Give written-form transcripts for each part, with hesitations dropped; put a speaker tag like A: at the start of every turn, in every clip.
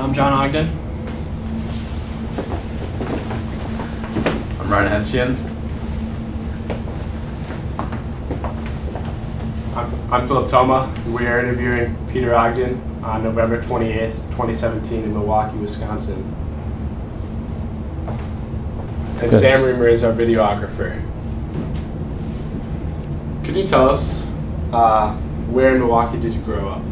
A: I'm John Ogden.
B: I'm Ryan Hensian.
C: I'm Philip Toma. We are interviewing Peter Ogden on November 28th, 2017 in Milwaukee, Wisconsin. And
D: good.
C: Sam Reamer is our videographer. Could you tell us where in Milwaukee did you grow up?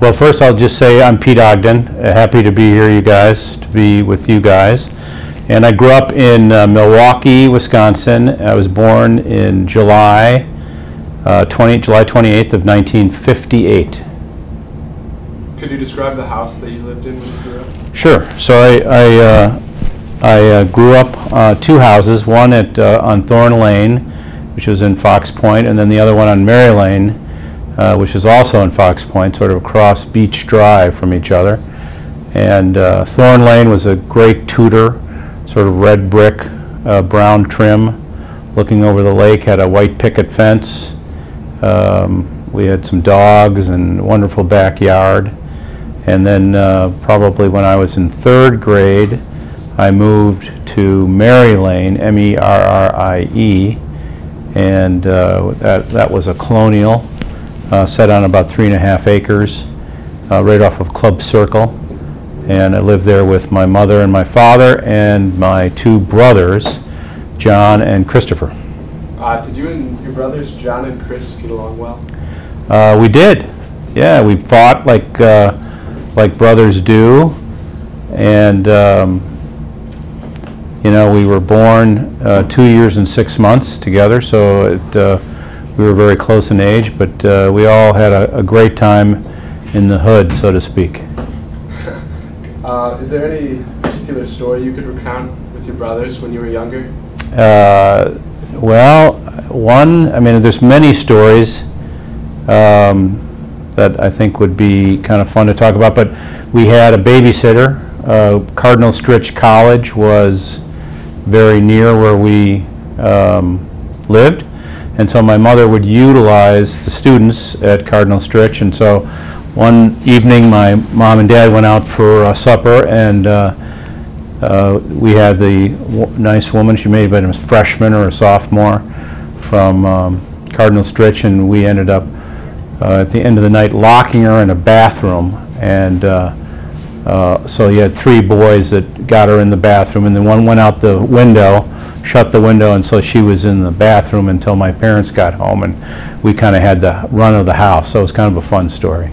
D: Well, first I'll just say I'm Pete Ogden. Happy to be here, you guys, to be with you guys. And I grew up in Milwaukee, Wisconsin. I was born in July 28th of 1958.
C: Could you describe the house that you lived in when you grew up?
D: Sure. So I grew up two houses, one on Thorn Lane, which was in Fox Point, and then the other one on Mary Lane, which is also in Fox Point, sort of across Beach Drive from each other. And Thorn Lane was a great Tudor, sort of red brick, brown trim, looking over the lake, had a white picket fence. We had some dogs and a wonderful backyard. And then probably when I was in third grade, I moved to Mary Lane, M-E-R-R-I-E, and that was a colonial set on about 3.5 acres, right off of Club Circle. And I lived there with my mother and my father and my two brothers, John and Christopher.
C: Did you and your brothers, John and Chris, get along well?
D: We did. Yeah, we fought like brothers do. And, you know, we were born 2 years and 6 months together, so we were very close in age, but we all had a great time in the hood, so to speak.
C: Is there any particular story you could recount with your brothers when you were younger?
D: Well, I mean, there's many stories that I think would be kind of fun to talk about, but we had a babysitter. Cardinal Stritch College was very near where we lived, and so my mother would utilize the students at Cardinal Stritch, and so one evening my mom and dad went out for supper, and we had the nice woman, she may have been a freshman or a sophomore from Cardinal Stritch, and we ended up at the end of the night locking her in a bathroom. And so you had 3 boys that got her in the bathroom, and then one went out the window, shut the window, and so she was in the bathroom until my parents got home, and we kind of had the run of the house, so it was kind of a fun story.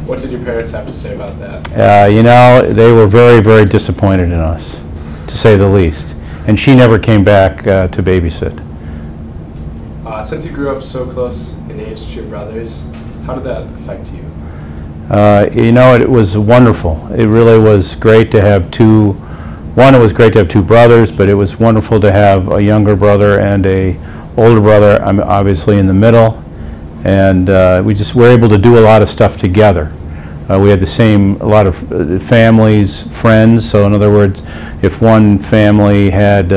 C: What did your parents have to say about that?
D: You know, they were very, very disappointed in us, to say the least. And she never came back to babysit.
C: Since you grew up so close in age to your brothers, how did that affect you?
D: You know, it was wonderful. It really was great to have it was great to have 2 brothers, but it was wonderful to have a younger brother and a older brother. I'm obviously in the middle. And we just were able to do a lot of stuff together. We had a lot of families, friends. So in other words, if one family had,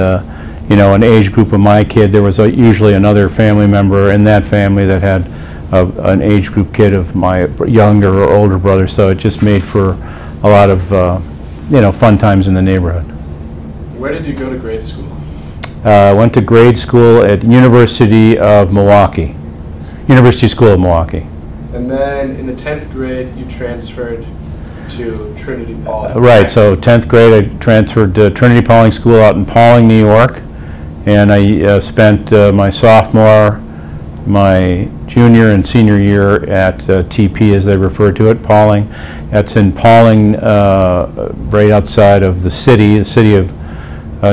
D: you know, an age group of my kid, there was usually another family member in that family that had an age group kid of my younger or older brother. So it just made for a lot of, you know, fun times in the neighborhood.
C: Where did you go to grade school?
D: I went to grade school at University of Milwaukee. University School of Milwaukee.
C: And then in the 10th grade, you transferred to Trinity Pawling.
D: Right, so 10th grade I transferred to Trinity Pawling School out in Pawling, New York, and I spent my sophomore, my junior and senior year at TP, as they refer to it, Pawling. That's in Pawling, right outside of the city of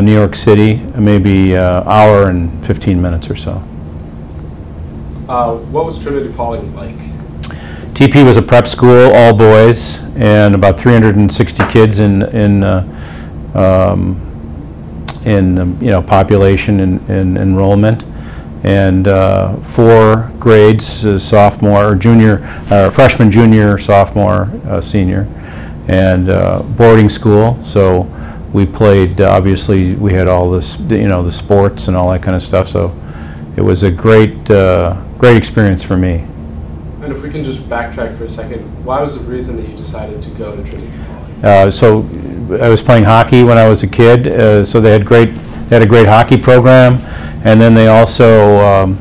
D: New York City, maybe an hour and 15 minutes or so.
C: What was Trinity Pawling like?
D: TP was a prep school, all boys, and about 360 kids in you know, population and enrollment, and 4 grades: sophomore, junior, freshman, junior, sophomore, senior, and boarding school. So we played. Obviously, we had all this, you know, the sports and all that kind of stuff. So it was a great experience for me.
C: And And if we can just backtrack for a second, why was the reason that you decided to go to Trinity College?
D: So I was playing hockey when I was a kid, so they had a great hockey program, and then they also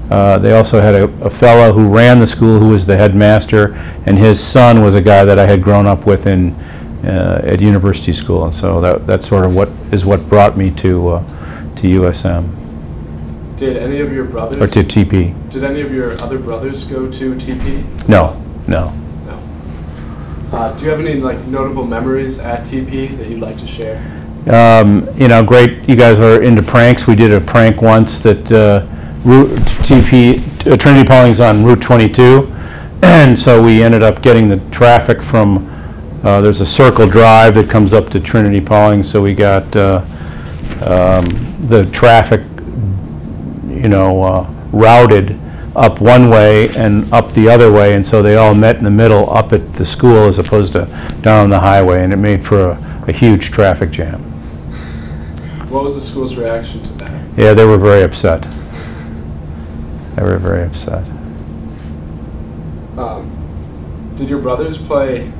D: had a fellow who ran the school who was the headmaster, and his son was a guy that I had grown up with at university school, and so that's sort of what brought me to USM.
C: Did any of your brothers?
D: Or to TP.
C: Did any of your other brothers go to TP?
D: No, no.
C: No. Do you have any notable memories at TP that you'd like to share?
D: Great. You guys are into pranks. We did a prank once that Trinity Pauling's on Route 22, and so we ended up getting the traffic from. There's a circle drive that comes up to Trinity Pauling, so we got the traffic, routed up one way and up the other way, and so they all met in the middle up at the school as opposed to down on the highway, and it made for a huge traffic jam.
C: What was the school's reaction to that?
D: Yeah, they were very upset. They were very upset.
C: Did your brothers play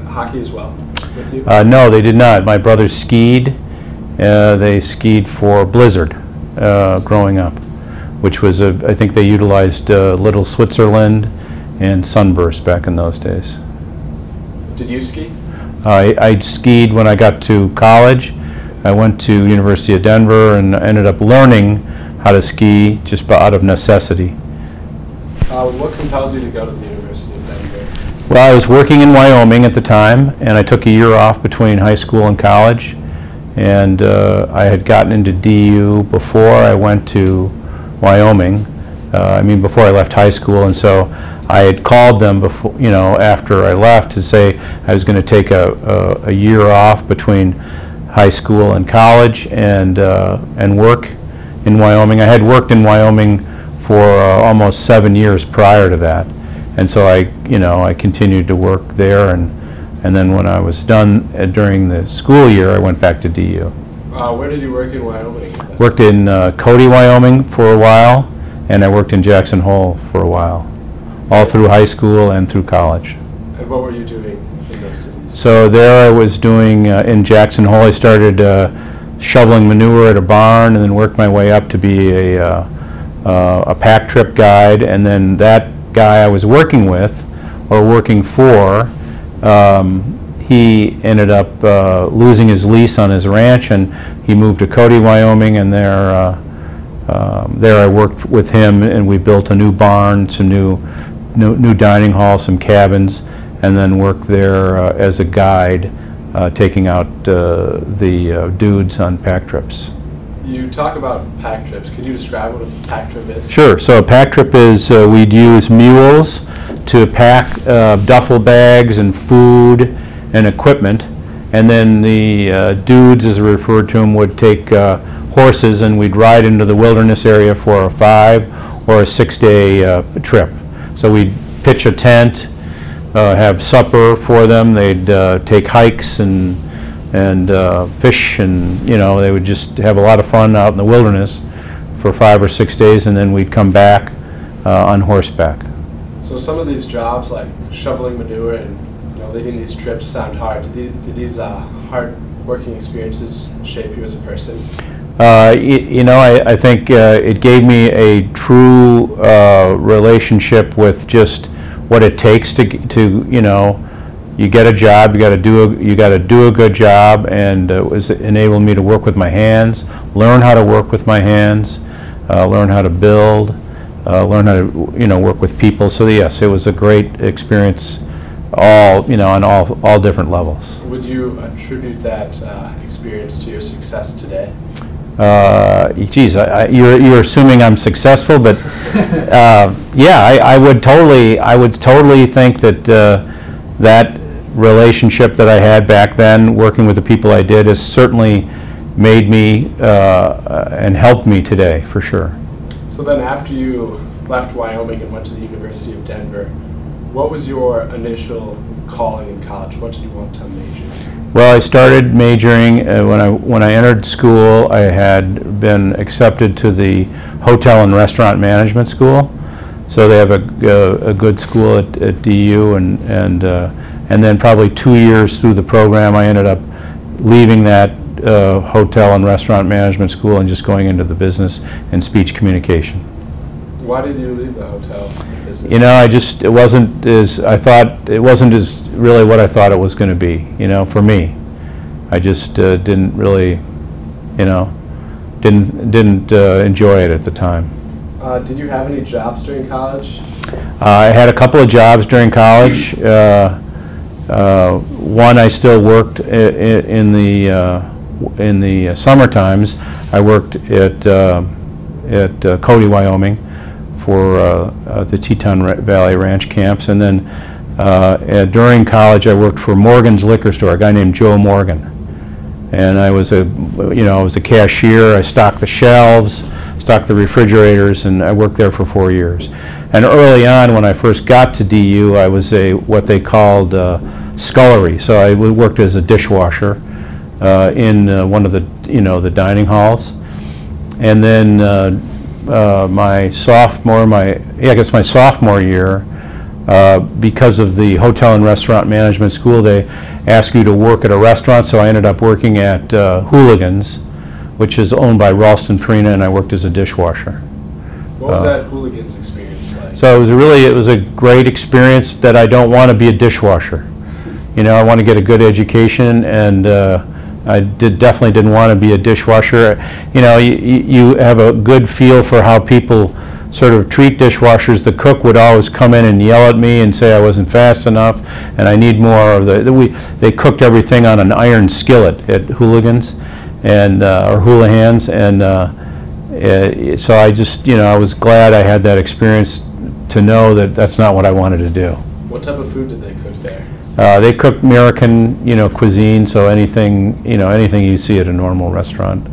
C: hockey as well with you?
D: No, they did not. My brothers skied. They skied for Blizzard growing up, which was, I think they utilized Little Switzerland and Sunburst back in those days.
C: Did you ski?
D: I skied when I got to college. I went to University of Denver and ended up learning how to ski just out of necessity.
C: What compelled you to go to the University of Denver?
D: Well, I was working in Wyoming at the time, and I took a year off between high school and college. And I had gotten into DU before I went to Wyoming. Before I left high school, and so I had called them before, after I left to say I was going to take a year off between high school and college and work in Wyoming. I had worked in Wyoming for almost 7 years prior to that, and so I continued to work there, and then when I was done during the school year, I went back to DU.
C: Where did you work in Wyoming?
D: Worked in Cody, Wyoming for a while, and I worked in Jackson Hole for a while, all through high school and through college.
C: And what were you doing in those cities?
D: So there I was doing, in Jackson Hole, I started shoveling manure at a barn, and then worked my way up to be a pack trip guide, and then that guy I was working with, or working for, he ended up losing his lease on his ranch, and he moved to Cody, Wyoming, and there I worked with him, and we built a new barn, some new dining hall, some cabins, and then worked there as a guide, taking out the dudes on pack trips.
C: You talk about pack trips. Could you describe what a pack trip is?
D: Sure. So a pack trip is we'd use mules to pack duffel bags and food and equipment, and then the dudes, as we referred to them, would take horses, and we'd ride into the wilderness area for a 5 or a 6 day trip. So we'd pitch a tent, have supper for them. They'd take hikes and fish, and they would just have a lot of fun out in the wilderness for 5 or 6 days, and then we'd come back on horseback.
C: So some of these jobs, like shoveling manure and leading these trips, sound hard. Did these hard working experiences shape you as a person?
D: I think it gave me a true relationship with just what it takes to you get a job, you got to do a good job, and it was enabled me to work with my hands, learn how to work with my hands, learn how to build, learn how to work with people. So yes, it was a great experience, on all different levels.
C: Would you attribute that experience to your success today?
D: Geez, you're assuming I'm successful, but yeah, I would totally think that that relationship that I had back then, working with the people I did, has certainly made me and helped me today, for sure.
C: So then after you left Wyoming and went to the University of Denver, what was your initial calling in college? What did you want to major in?
D: Well, I started majoring when I entered school. I had been accepted to the Hotel and Restaurant Management School. So they have a good school at DU, and then probably 2 years through the program, I ended up leaving that hotel and restaurant management school and just going into the business and speech communication.
C: Why did you leave the hotel business?
D: You know, it wasn't as really what I thought it was going to be, you know, for me. I just didn't really, you know, didn't enjoy it at the time.
C: Did you have any jobs during college?
D: I had a couple of jobs during college. One, I still worked in the summer times. I worked at Cody, Wyoming, for the Teton Valley Ranch camps, and then during college I worked for Morgan's Liquor Store, a guy named Joe Morgan, and I was a cashier. I stocked the shelves, stocked the refrigerators, and I worked there for 4 years. And early on, when I first got to DU, I was what they called scullery. So I worked as a dishwasher in one of the dining halls, and then my sophomore year, because of the hotel and restaurant management school, they asked you to work at a restaurant. So I ended up working at Hooligans, which is owned by Ralston Farina, and I worked as a dishwasher.
C: What was that Hooligans experience like?
D: So it was a great experience. That I don't want to be a dishwasher. You know, I want to get a good education, and I definitely didn't want to be a dishwasher. You know, you have a good feel for how people sort of treat dishwashers. The cook would always come in and yell at me and say I wasn't fast enough, and I need more of they cooked everything on an iron skillet at Hooligans, and or Houlihan's, and so I just, you know, I was glad I had that experience to know that that's not what I wanted to do.
C: What type of food did they cook there?
D: They cook American, you know, cuisine, so anything you see at a normal restaurant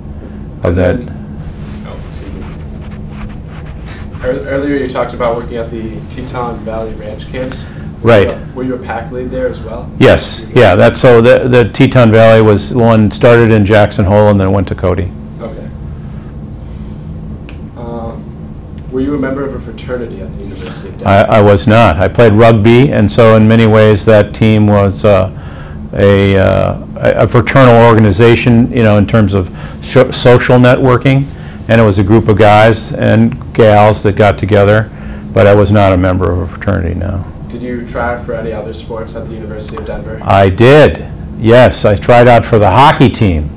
D: of that.
C: Earlier you talked about working at the Teton Valley Ranch camps.
D: Right.
C: Were you a pack lead there as well?
D: Yes. Yeah. That's so. The Teton Valley was the one started in Jackson Hole and then went to Cody.
C: Okay. Were you a member of a fraternity at the University of Denver?
D: I was not. I played rugby, and so in many ways that team was a fraternal organization, you know, in terms of social networking, and it was a group of guys and gals that got together, but I was not a member of a fraternity, no.
C: Did you try out for any other sports at the University of Denver?
D: I did, yes. I tried out for the hockey team,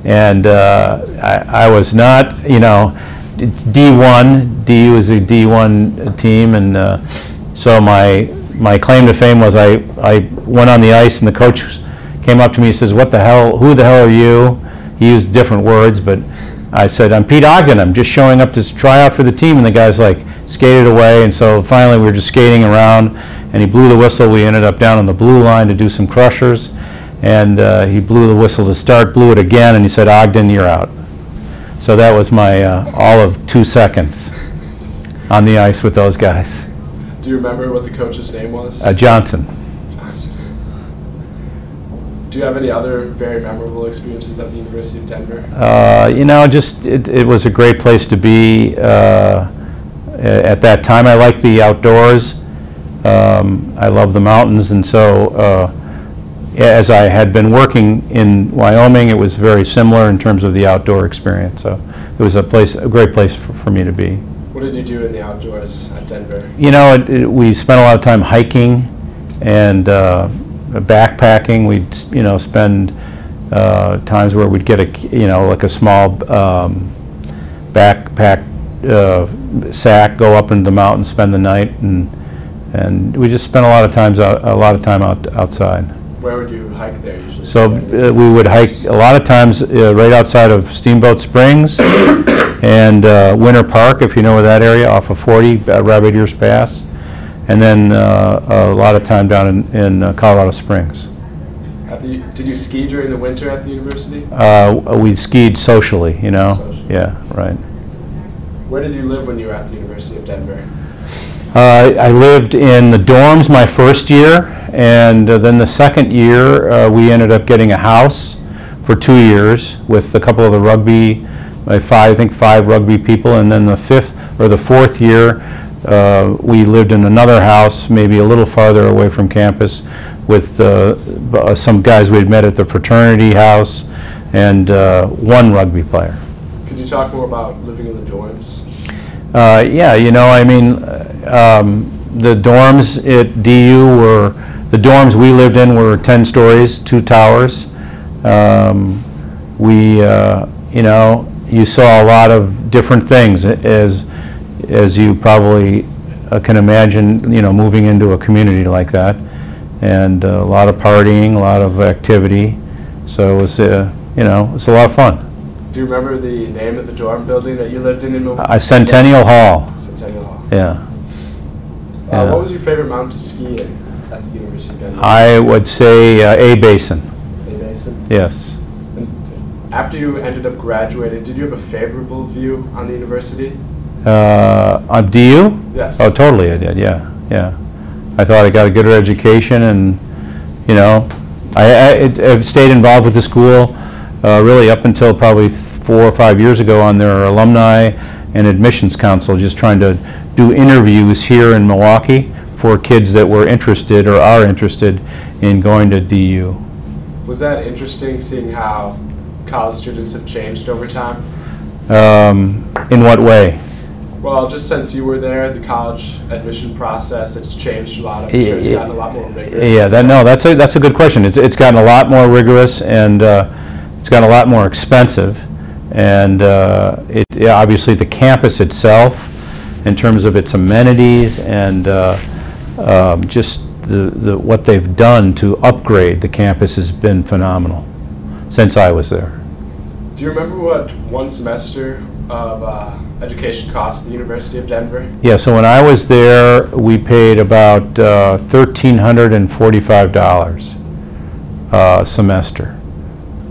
D: and I was not, you know, it's D1. DU is a D1 team, and so my claim to fame was I went on the ice, and the coach came up to me and says, "What the hell? Who the hell are you?" He used different words, but I said, "I'm Pete Ogden. I'm just showing up to try out for the team." And the guy's like skated away, and so finally we were just skating around, and he blew the whistle. We ended up down on the blue line to do some crushers, and he blew the whistle to start, blew it again, and he said, "Ogden, you're out." So that was my all of 2 seconds on the ice with those guys.
C: Do you remember what the coach's name was?
D: Johnson.
C: Do you have any other very memorable experiences at the University of Denver?
D: You know, just it was a great place to be at that time. I liked the outdoors. I love the mountains, and so as I had been working in Wyoming, it was very similar in terms of the outdoor experience. So it was a great place for me to be.
C: What did you do in the outdoors at Denver?
D: You know, we spent a lot of time hiking and backpacking. We'd, you know, spend times where we'd get like a small backpack sack, go up into the mountains, spend the night, and we just spent a lot of time outside.
C: Where would you hike there usually?
D: So we would hike a lot of times right outside of Steamboat Springs and Winter Park, if you know where that area, off of 40, Rabbit Ears Pass, and then a lot of time down in Colorado Springs.
C: Did you ski during the winter at the university?
D: We skied socially, you know.
C: Socially.
D: Yeah, right.
C: Where did you live when you were at the University of Denver?
D: I lived in the dorms my first year, and then the second year we ended up getting a house for 2 years with a couple of the rugby, I think five rugby people, and then the fourth year we lived in another house, maybe a little farther away from campus, with some guys we had met at the fraternity house, and one rugby player.
C: Could you talk more about living in the dorms?
D: Yeah, you know, I mean, the dorms at DU were, the dorms we lived in were 10 stories, 2 towers. You know, you saw a lot of different things, as you probably can imagine, you know, moving into a community like that. And a lot of partying, a lot of activity. So it was, you know, it was a lot of fun.
C: Do you remember the name of the dorm building that you lived in Milwaukee?
D: Centennial Hall.
C: Centennial Hall.
D: Yeah.
C: What was your favorite mountain to ski in at the University of Denver?
D: I would say A Basin.
C: A Basin?
D: Yes.
C: And after you ended up graduating, did you have a favorable view on the university?
D: On DU?
C: Yes.
D: Oh, totally I did, yeah, yeah. I thought I got a good education, and, you know, I've stayed involved with the school really up until probably 4 or 5 years ago on their alumni and admissions council, just trying to do interviews here in Milwaukee for kids that were interested or are interested in going to DU.
C: Was that interesting, seeing how college students have changed over time?
D: In what way?
C: Well, just since you were there, the college admission process, it's changed a lot. I'm sure it's gotten a lot more rigorous.
D: Yeah, that's a good question. It's gotten a lot more rigorous, and it's gotten a lot more expensive. And obviously the campus itself, in terms of its amenities and just what they've done to upgrade the campus has been phenomenal since I was there.
C: Do you remember what one semester of education cost at the University of Denver?
D: Yeah, so when I was there, we paid about $1,345 a semester.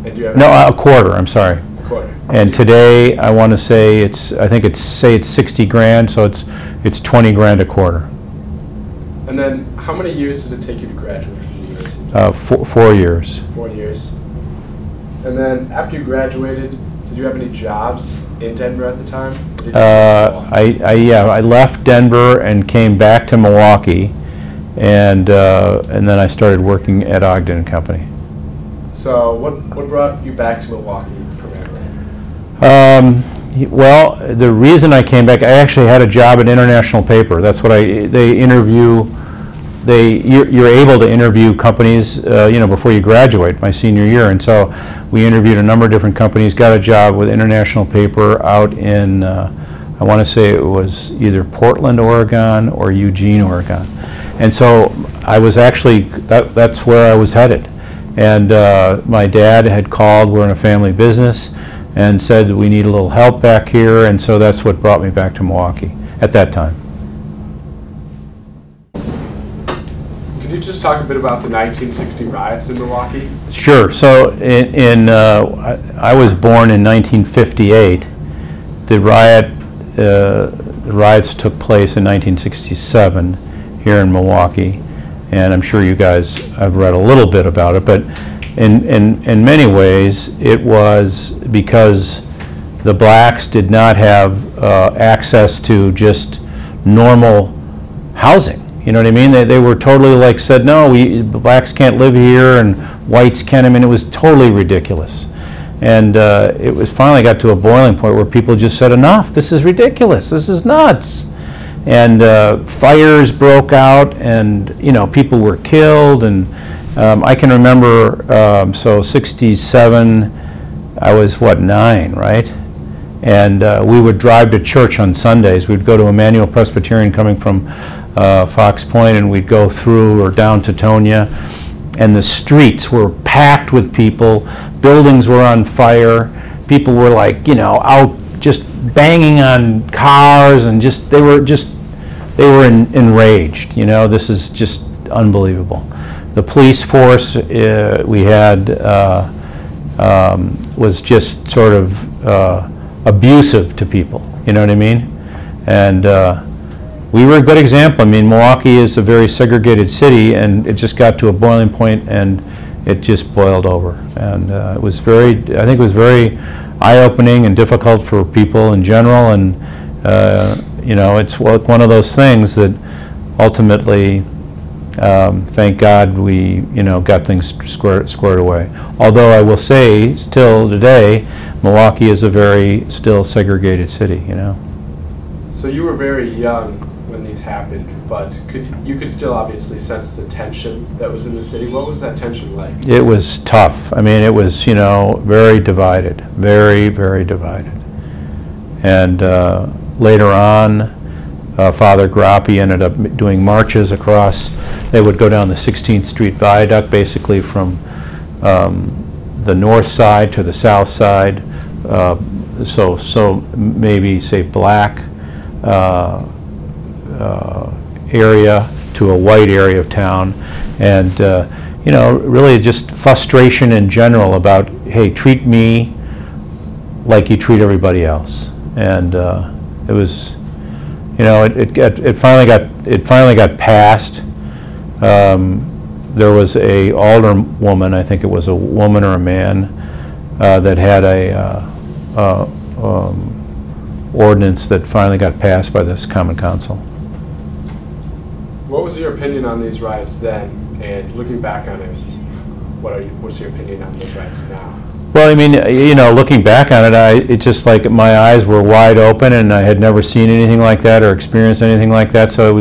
C: And do you have
D: No, a quarter, I'm sorry.
C: a quarter?
D: And today, I want to say I think it's 60 grand, so it's 20 grand a quarter.
C: And then, how many years did it take you to graduate from the university?
D: 4 years.
C: 4 years. And then, after you graduated, did you have any jobs in Denver at the time?
D: I left Denver and came back to Milwaukee, and then I started working at Ogden and Company.
C: So, what brought you back to Milwaukee primarily?
D: Well, the reason I came back, I actually had a job at International Paper. That's what they interview. You're able to interview companies, you know, before you graduate, my senior year, and so we interviewed a number of different companies. Got a job with International Paper out in, I want to say it was either Portland, Oregon, or Eugene, Oregon, and so I was actually that's where I was headed, and my dad had called. We're in a family business, and said we need a little help back here, and so that's what brought me back to Milwaukee at that time.
C: Could you just talk a bit about the 1960 riots in Milwaukee?
D: Sure. So I was born in 1958. The riots took place in 1967 here in Milwaukee, and I'm sure you guys have read a little bit about it, but in many ways it was because the blacks did not have access to just normal housing. You know what I mean? They were totally like said, no, blacks can't live here and whites can. I mean, it was totally ridiculous. And it was finally got to a boiling point where people just said, enough, this is ridiculous, this is nuts. And fires broke out, and, you know, people were killed. And I can remember, so 67, I was, what, 9, right? And we would drive to church on Sundays. We'd go to Emmanuel Presbyterian coming from Fox Point, and we'd go through or down to Tonia, and the streets were packed with people. Buildings were on fire. People were like, you know, out just banging on cars, and just they were enraged. You know, this is just unbelievable. The police force we had was just sort of abusive to people. You know what I mean? And we were a good example. I mean, Milwaukee is a very segregated city, and it just got to a boiling point, and it just boiled over. And it was I think it was very eye-opening and difficult for people in general. And you know, it's one of those things that ultimately, thank God we, you know, got things squared away. Although I will say, still today, Milwaukee is a very still segregated city, you know.
C: So you were very young when these happened, but you could still obviously sense the tension that was in the city. What was that tension like?
D: It was tough. I mean, it was, you know, very divided, very, very divided. And later on, Father Grappi ended up doing marches across. They would go down the 16th Street Viaduct, basically from the north side to the south side. So maybe say black area to a white area of town, and you know, really just frustration in general about, hey, treat me like you treat everybody else. And it was, you know, it finally got passed. There was a alderwoman, I think it was a woman or a man, that had a ordinance that finally got passed by this Common Council.
C: What was your opinion on these riots then, and looking back on it, what's your opinion on those riots now?
D: Well, I mean, you know, looking back on it, it's just like my eyes were wide open, and I had never seen anything like that or experienced anything like that. So it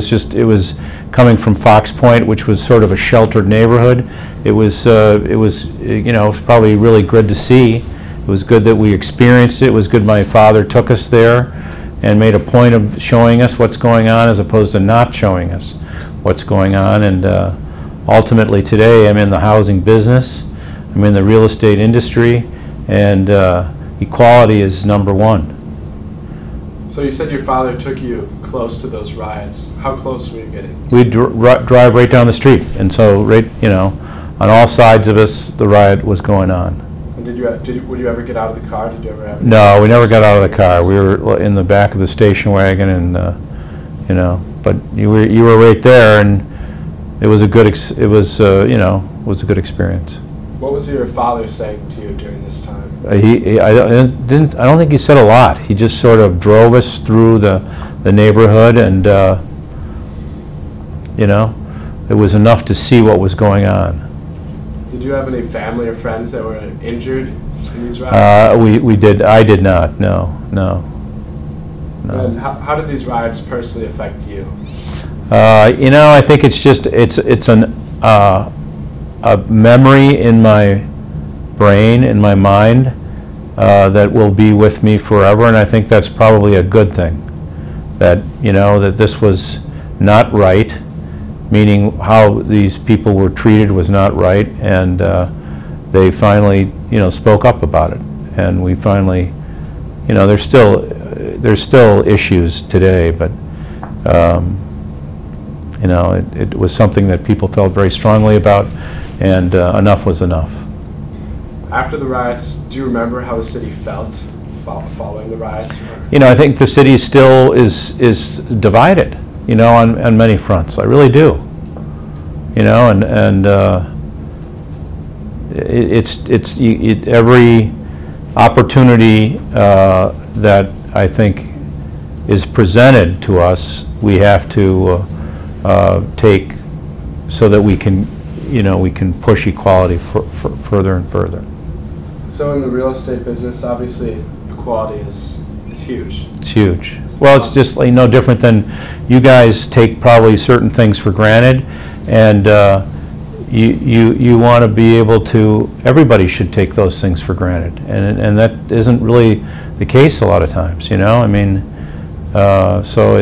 D: was coming from Fox Point, which was sort of a sheltered neighborhood. It was, you know, it was probably really good to see. It was good that we experienced it. It was good my father took us there and made a point of showing us what's going on as opposed to not showing us what's going on. And ultimately today I'm in the housing business. I'm in the real estate industry, and equality is #1.
C: So you said your father took you close to those riots. How close were you getting?
D: We'd drive right down the street, and so right, you know, on all sides of us, the riot was going on.
C: And would you ever get out of the car? Did you ever have?
D: No, we never got out of the car. We were in the back of the station wagon, and you know, but you were right there, and it was a good you know, it was a good experience.
C: What was your father saying to you during this time?
D: I don't think he said a lot. He just sort of drove us through the neighborhood, and you know, it was enough to see what was going on.
C: Did you have any family or friends that were injured in these riots?
D: We did. I did not. No.
C: And how did these riots personally affect you?
D: You know, I think it's just a memory in my brain, in my mind, that will be with me forever, and I think that's probably a good thing. That, you know, that this was not right, meaning how these people were treated was not right, and they finally, you know, spoke up about it, and we finally, you know, there's still issues today, but you know, it was something that people felt very strongly about, and enough was enough.
C: After the riots, do you remember how the city felt following the riots?
D: You know, I think the city still is divided, you know, on many fronts. I really do. You know, and every opportunity that I think is presented to us, we have to take so that we can, you know, we can push equality further and further.
C: So in the real estate business, obviously equality is huge.
D: It's huge. Well, it's just like no different than you guys take probably certain things for granted, and you want to be able to. Everybody should take those things for granted, and that isn't really the case a lot of times. You know, I mean, so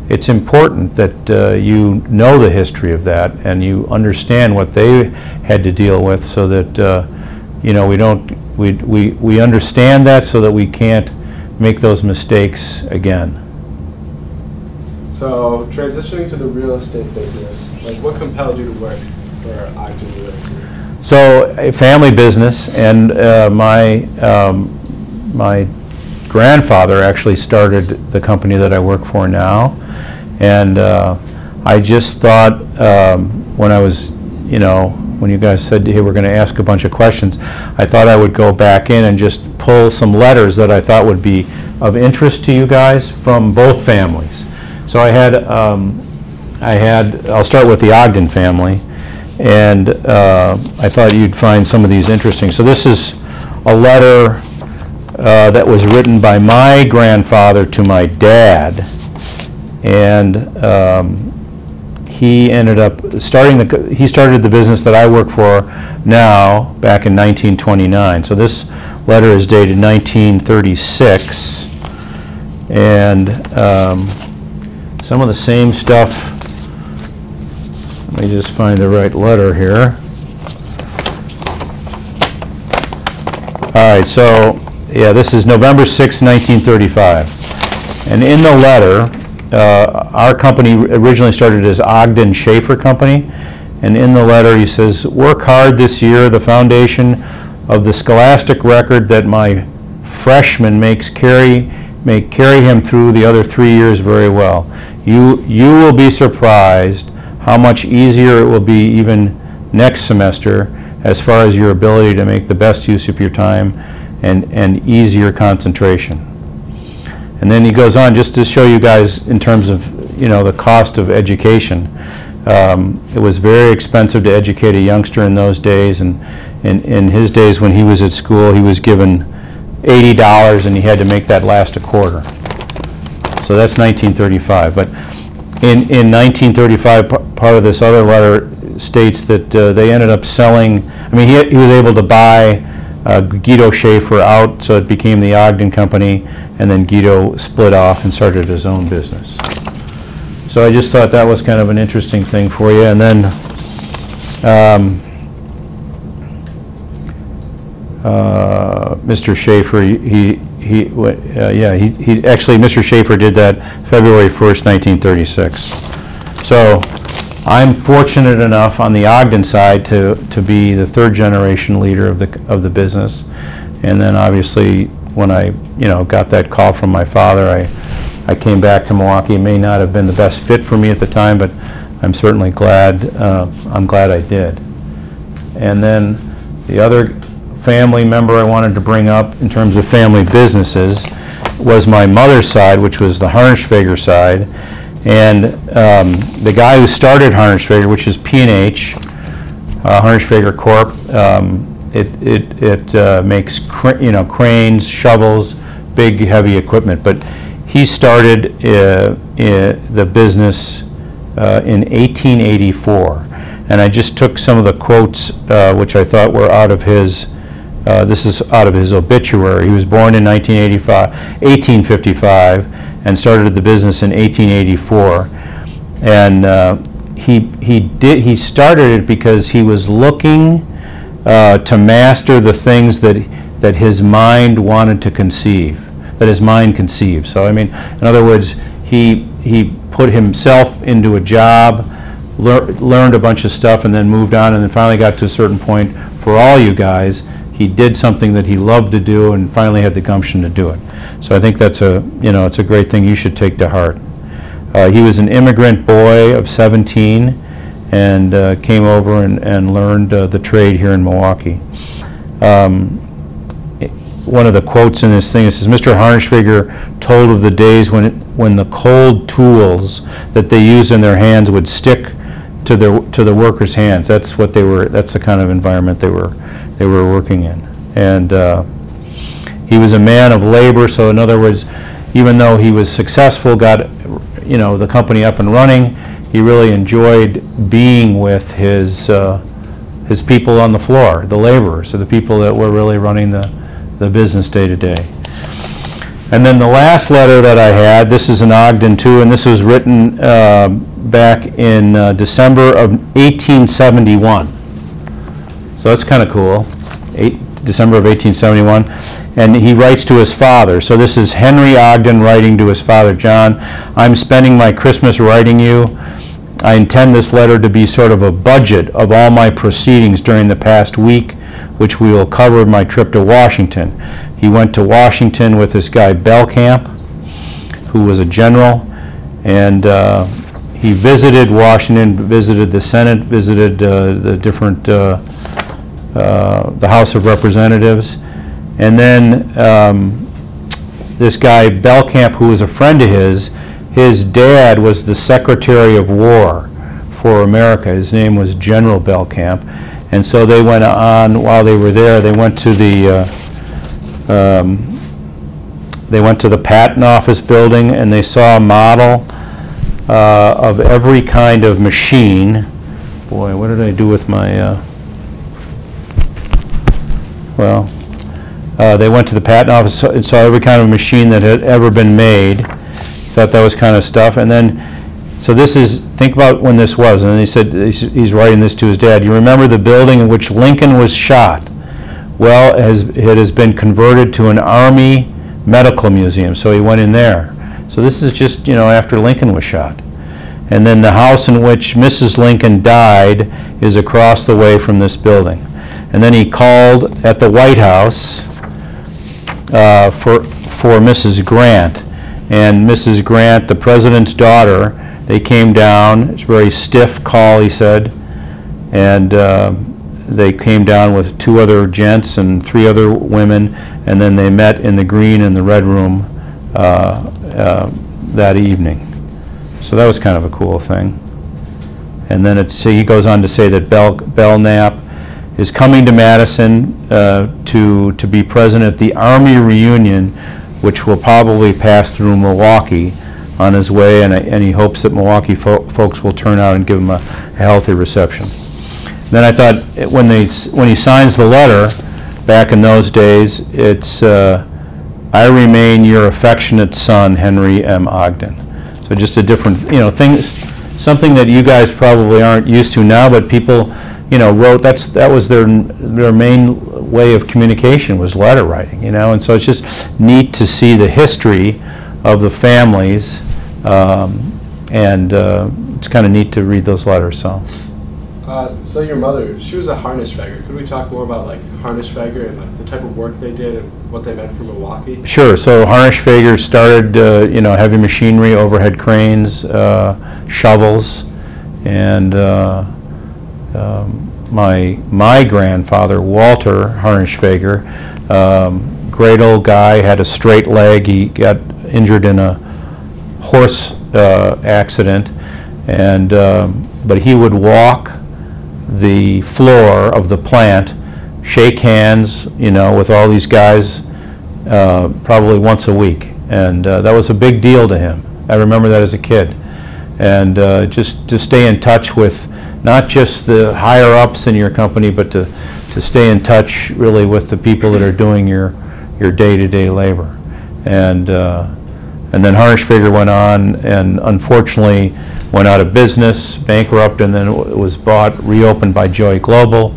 D: it's important that you know the history of that and you understand what they had to deal with, so that you know, we understand that, so that we can't make those mistakes again.
C: So transitioning to the real estate business, like what compelled you to work for Ogden Realty?
D: So a family business, and my grandfather actually started the company that I work for now, and I just thought when I was, you know, when you guys said, hey, we're going to ask a bunch of questions, I thought I would go back in and just pull some letters that I thought would be of interest to you guys from both families. So I'll start with the Ogden family, and I thought you'd find some of these interesting. So this is a letter that was written by my grandfather to my dad, and he ended up he started the business that I work for now back in 1929. So this letter is dated 1936, and some of the same stuff. Let me just find the right letter here. All right, so yeah, this is November 6, 1935. And in the letter, our company originally started as Ogden Schaefer Company. And in the letter he says, work hard this year, the foundation of the scholastic record that my freshman may carry him through the other 3 years very well. You will be surprised how much easier it will be even next semester as far as your ability to make the best use of your time and easier concentration. And then he goes on just to show you guys in terms of, the cost of education. It was very expensive to educate a youngster in those days, and in his days when he was at school, he was given $80 and he had to make that last a quarter. So that's 1935. But in 1935, part of this other letter states that they ended up selling, he was able to buy Guido Schaefer out, so it became the Ogden Company, and then Guido split off and started his own business. So I just thought that was kind of an interesting thing for you. And then Mr. Schaefer, Mr. Schaefer did that February 1st, 1936. So I'm fortunate enough on the Ogden side to be the third generation leader of the business. And then obviously when I got that call from my father, I came back to Milwaukee. It may not have been the best fit for me at the time, but I'm certainly glad I did. And then the other family member I wanted to bring up in terms of family businesses was my mother's side, which was the Harnischfeger side. And the guy who started Harnischfeger, which is P&H, Harnischfeger Corp., it makes cranes, shovels, big heavy equipment. But he started the business in 1884. And I just took some of the quotes which I thought were out of his, this is out of his obituary. He was born in 1855 and started the business in 1884. And he started it because he was looking to master the things that his mind wanted to conceive, that his mind conceived. So in other words, he put himself into a job, learned a bunch of stuff, and then moved on, and then finally got to a certain point. For all you guys, he did something that he loved to do, and finally had the gumption to do it. So I think that's it's a great thing you should take to heart. He was an immigrant boy of 17, and came over and learned the trade here in Milwaukee. One of the quotes in this thing, it says, Mr. Harnischfeger told of the days when the cold tools that they used in their hands would stick to the workers' hands. That's what they were. That's the kind of environment they were working in. And he was a man of labor. So in other words, even though he was successful, got the company up and running, he really enjoyed being with his people on the floor, the laborers, so the people that were really running the business day to day. And then the last letter that I had, this is in Ogden too, and this was written back in December of 1871. So that's kind of cool, December of 1871. And he writes to his father. So this is Henry Ogden writing to his father, John. I'm spending my Christmas writing you. I intend this letter to be sort of a budget of all my proceedings during the past week, which we will cover my trip to Washington. He went to Washington with this guy Belcamp, who was a general, and he visited Washington, visited the Senate, visited the different, the House of Representatives. And then this guy, Belkamp, who was a friend of his dad was the Secretary of War for America. His name was General Belkamp. And so they went on, while they were there, they went to the Patent Office building, and they saw a model of every kind of machine. Boy, what did I do with my, they went to the Patent Office and saw every kind of machine that had ever been made. Thought that was kind of stuff. And then, so this is, think about when this was. And he said, he's writing this to his dad. You remember the building in which Lincoln was shot? Well, it has been converted to an Army medical museum. So he went in there. So this is just, you know, after Lincoln was shot. And then the house in which Mrs. Lincoln died is across the way from this building. And then he called at the White House for Mrs. Grant. And Mrs. Grant, the president's daughter, they came down. It's a very stiff call, he said. And they came down with 2 other gents and 3 other women, and then they met in the green and the red room that evening. So that was kind of a cool thing. And then he goes on to say that Belknap is coming to Madison to be present at the Army reunion, which will probably pass through Milwaukee on his way, and he hopes that Milwaukee folks will turn out and give him a healthy reception. Then I thought, when he signs the letter, back in those days, it's, I remain your affectionate son, Henry M. Ogden. So just a different, you know, something that you guys probably aren't used to now, but people, you know, wrote, that was their main way of communication, was letter writing, you know. And so it's just neat to see the history of the families, and it's kind of neat to read those letters.
C: So your mother, she was a harness fagger. Could we talk more about like harness fagger and like the type of work they did and what they meant for Milwaukee? Sure.
D: So harness faggers started, you know, heavy machinery, overhead cranes, shovels, and my grandfather, Walter Harnischfeger, great old guy, had a straight leg. He got injured in a horse accident, and but he would walk the floor of the plant, shake hands, you know, with all these guys, probably once a week, and that was a big deal to him. I remember that as a kid, and just to stay in touch with not just the higher ups in your company, but to stay in touch really with the people that are doing your day-to-day labor. And then Harnischfeger went on and unfortunately went out of business, bankrupt, and then it was reopened by Joy Global,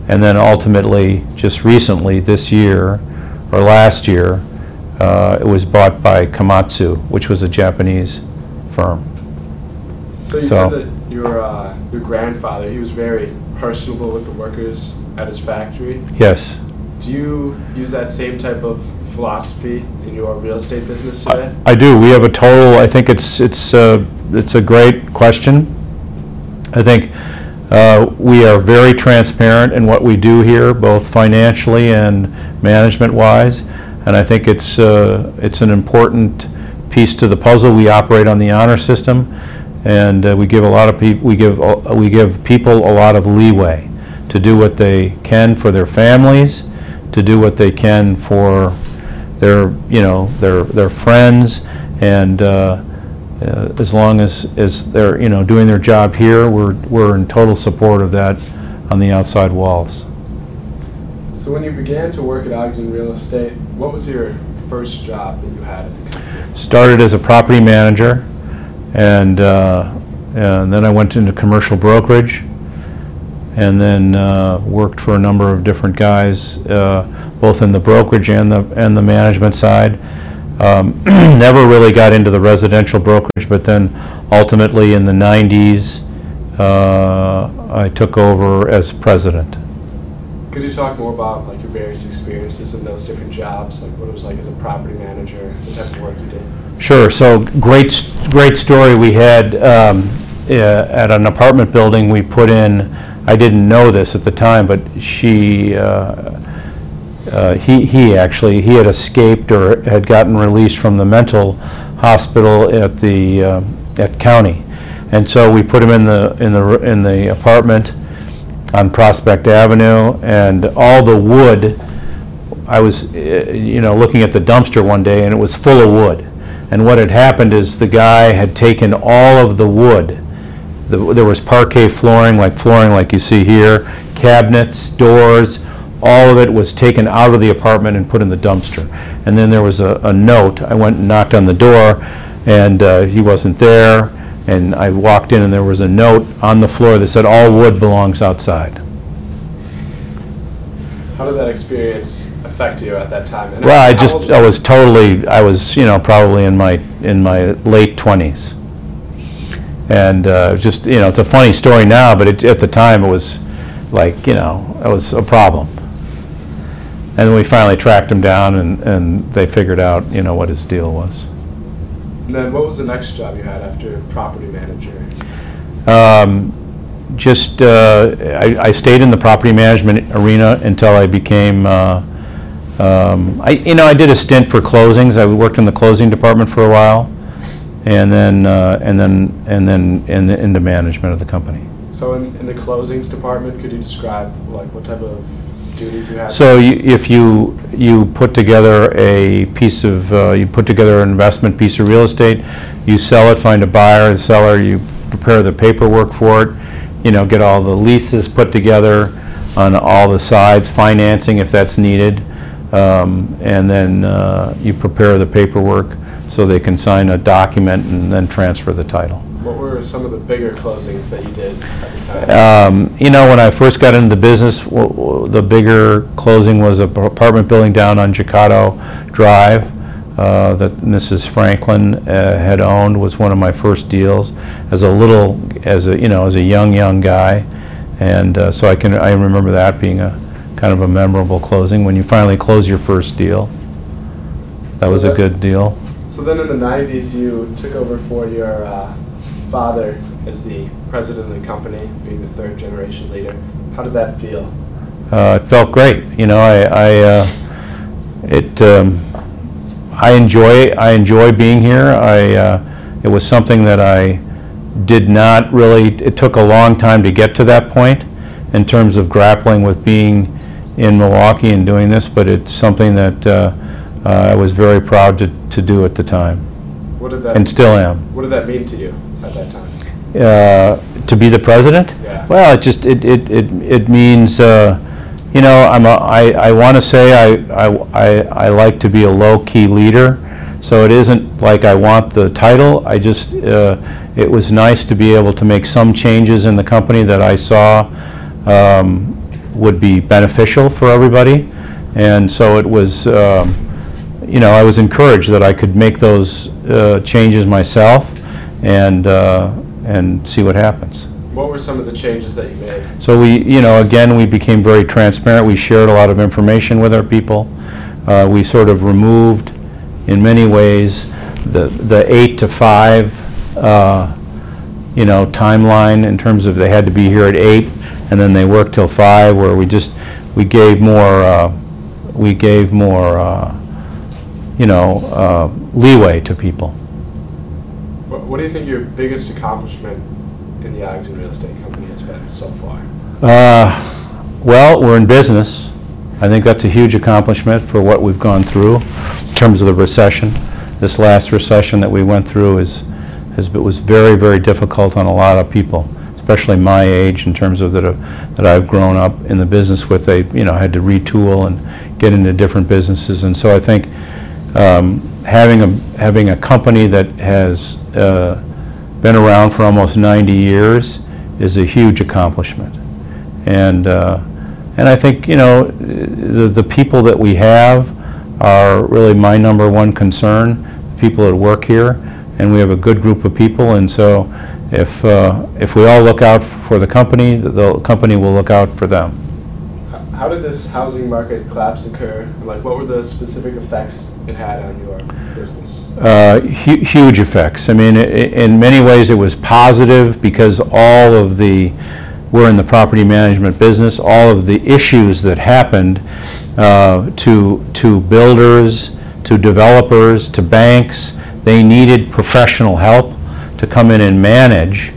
D: and then ultimately, just recently, this year, or last year, it was bought by Komatsu, which was a Japanese firm.
C: So you said that your grandfather, he was very personable with the workers at his factory.
D: Yes.
C: Do you use that same type of philosophy in your real estate business today?
D: I do. We have a total, I think it's a great question. I think we are very transparent in what we do here, both financially and management-wise, and I think it's an important piece to the puzzle. We operate on the honor system, and we give a lot of we give people a lot of leeway to do what they can for their families, to do what they can for their their friends, and as long as they're doing their job here, we're in total support of that on the outside walls.
C: So when you began to work at Ogden Real Estate, what was your first job that you had at the company?
D: Started as a property manager, and then I went into commercial brokerage, and then worked for a number of different guys, both in the brokerage and the management side. Never really got into the residential brokerage, but then ultimately in the 90s, I took over as president.
C: Could you talk more about like your various experiences in those different jobs, like what it was like as a property manager, the type of work you did?
D: Sure. So great story. We had at an apartment building we put in, I didn't know this at the time, but he had escaped or had gotten released from the mental hospital at county, and so we put him in the apartment on Prospect Avenue, and all the wood. I was looking at the dumpster one day, and it was full of wood. And what had happened is the guy had taken all of the wood. There was parquet flooring like you see here, cabinets, doors. All of it was taken out of the apartment and put in the dumpster. And then there was a note. I went and knocked on the door, and he wasn't there. And I walked in, and there was a note on the floor that said, "All wood belongs outside."
C: How did that experience affect you at that time? And
D: well, I was probably in my late 20s. And it's a funny story now, but at the time it was like, it was a problem. And we finally tracked him down, and they figured out, what his deal was.
C: And then what was the next job you had after property manager?
D: I stayed in the property management arena until I became, I did a stint for closings. I worked in the closing department for a while, and then into management of the company.
C: So in the closings department, could you describe what type of duties you had?
D: So if you put together a piece of, you put together an investment piece of real estate, you sell it, find a buyer, the seller, you prepare the paperwork for it, get all the leases put together on all the sides, financing if that's needed, and then you prepare the paperwork so they can sign a document and then transfer the title.
C: What were some of the bigger closings that you did at the time?
D: When I first got into the business, the bigger closing was an apartment building down on Jacado Drive that Mrs. Franklin had owned. Was one of my first deals as a young guy, and so I remember that being a kind of a memorable closing when you finally close your first deal. That was a good deal.
C: So then in the 90s, you took over for your father as the president of the company, being the third generation leader. How did that feel?
D: It felt great. I enjoy being here. It was something that I did not really. It took a long time to get to that point, in terms of grappling with being in Milwaukee and doing this. But it's something that I was very proud to do at the time.
C: What did that?
D: And still am.
C: What did that mean to you at that time?
D: To be the president?
C: Yeah.
D: Well, it means. I want to say I like to be a low-key leader, so it isn't like I want the title. It was nice to be able to make some changes in the company that I saw would be beneficial for everybody, and so it was, I was encouraged that I could make those changes myself and see what happens.
C: What were some of the changes that you made? So
D: we became very transparent. We shared a lot of information with our people. We sort of removed, in many ways, the 8 to 5, timeline in terms of they had to be here at 8 and then they worked till 5, where we gave more leeway to people.
C: What do you think your biggest accomplishment in the Ogden real estate company has been so far?
D: Well, we're in business. I think that's a huge accomplishment for what we've gone through in terms of the recession. This last recession that we went through was very, very difficult on a lot of people, especially my age, in terms of that I've grown up in the business with. They had to retool and get into different businesses, and so I think having a company that has been around for almost 90 years is a huge accomplishment, and I think the people that we have are really my number one concern. People that work here, and we have a good group of people, and so if we all look out for the company will look out for them.
C: How did this housing market collapse occur? Like, what were the specific effects it had on your business?
D: Huge effects. I mean, in many ways it was positive because we're in the property management business. All of the issues that happened to builders, to developers, to banks, they needed professional help to come in and manage,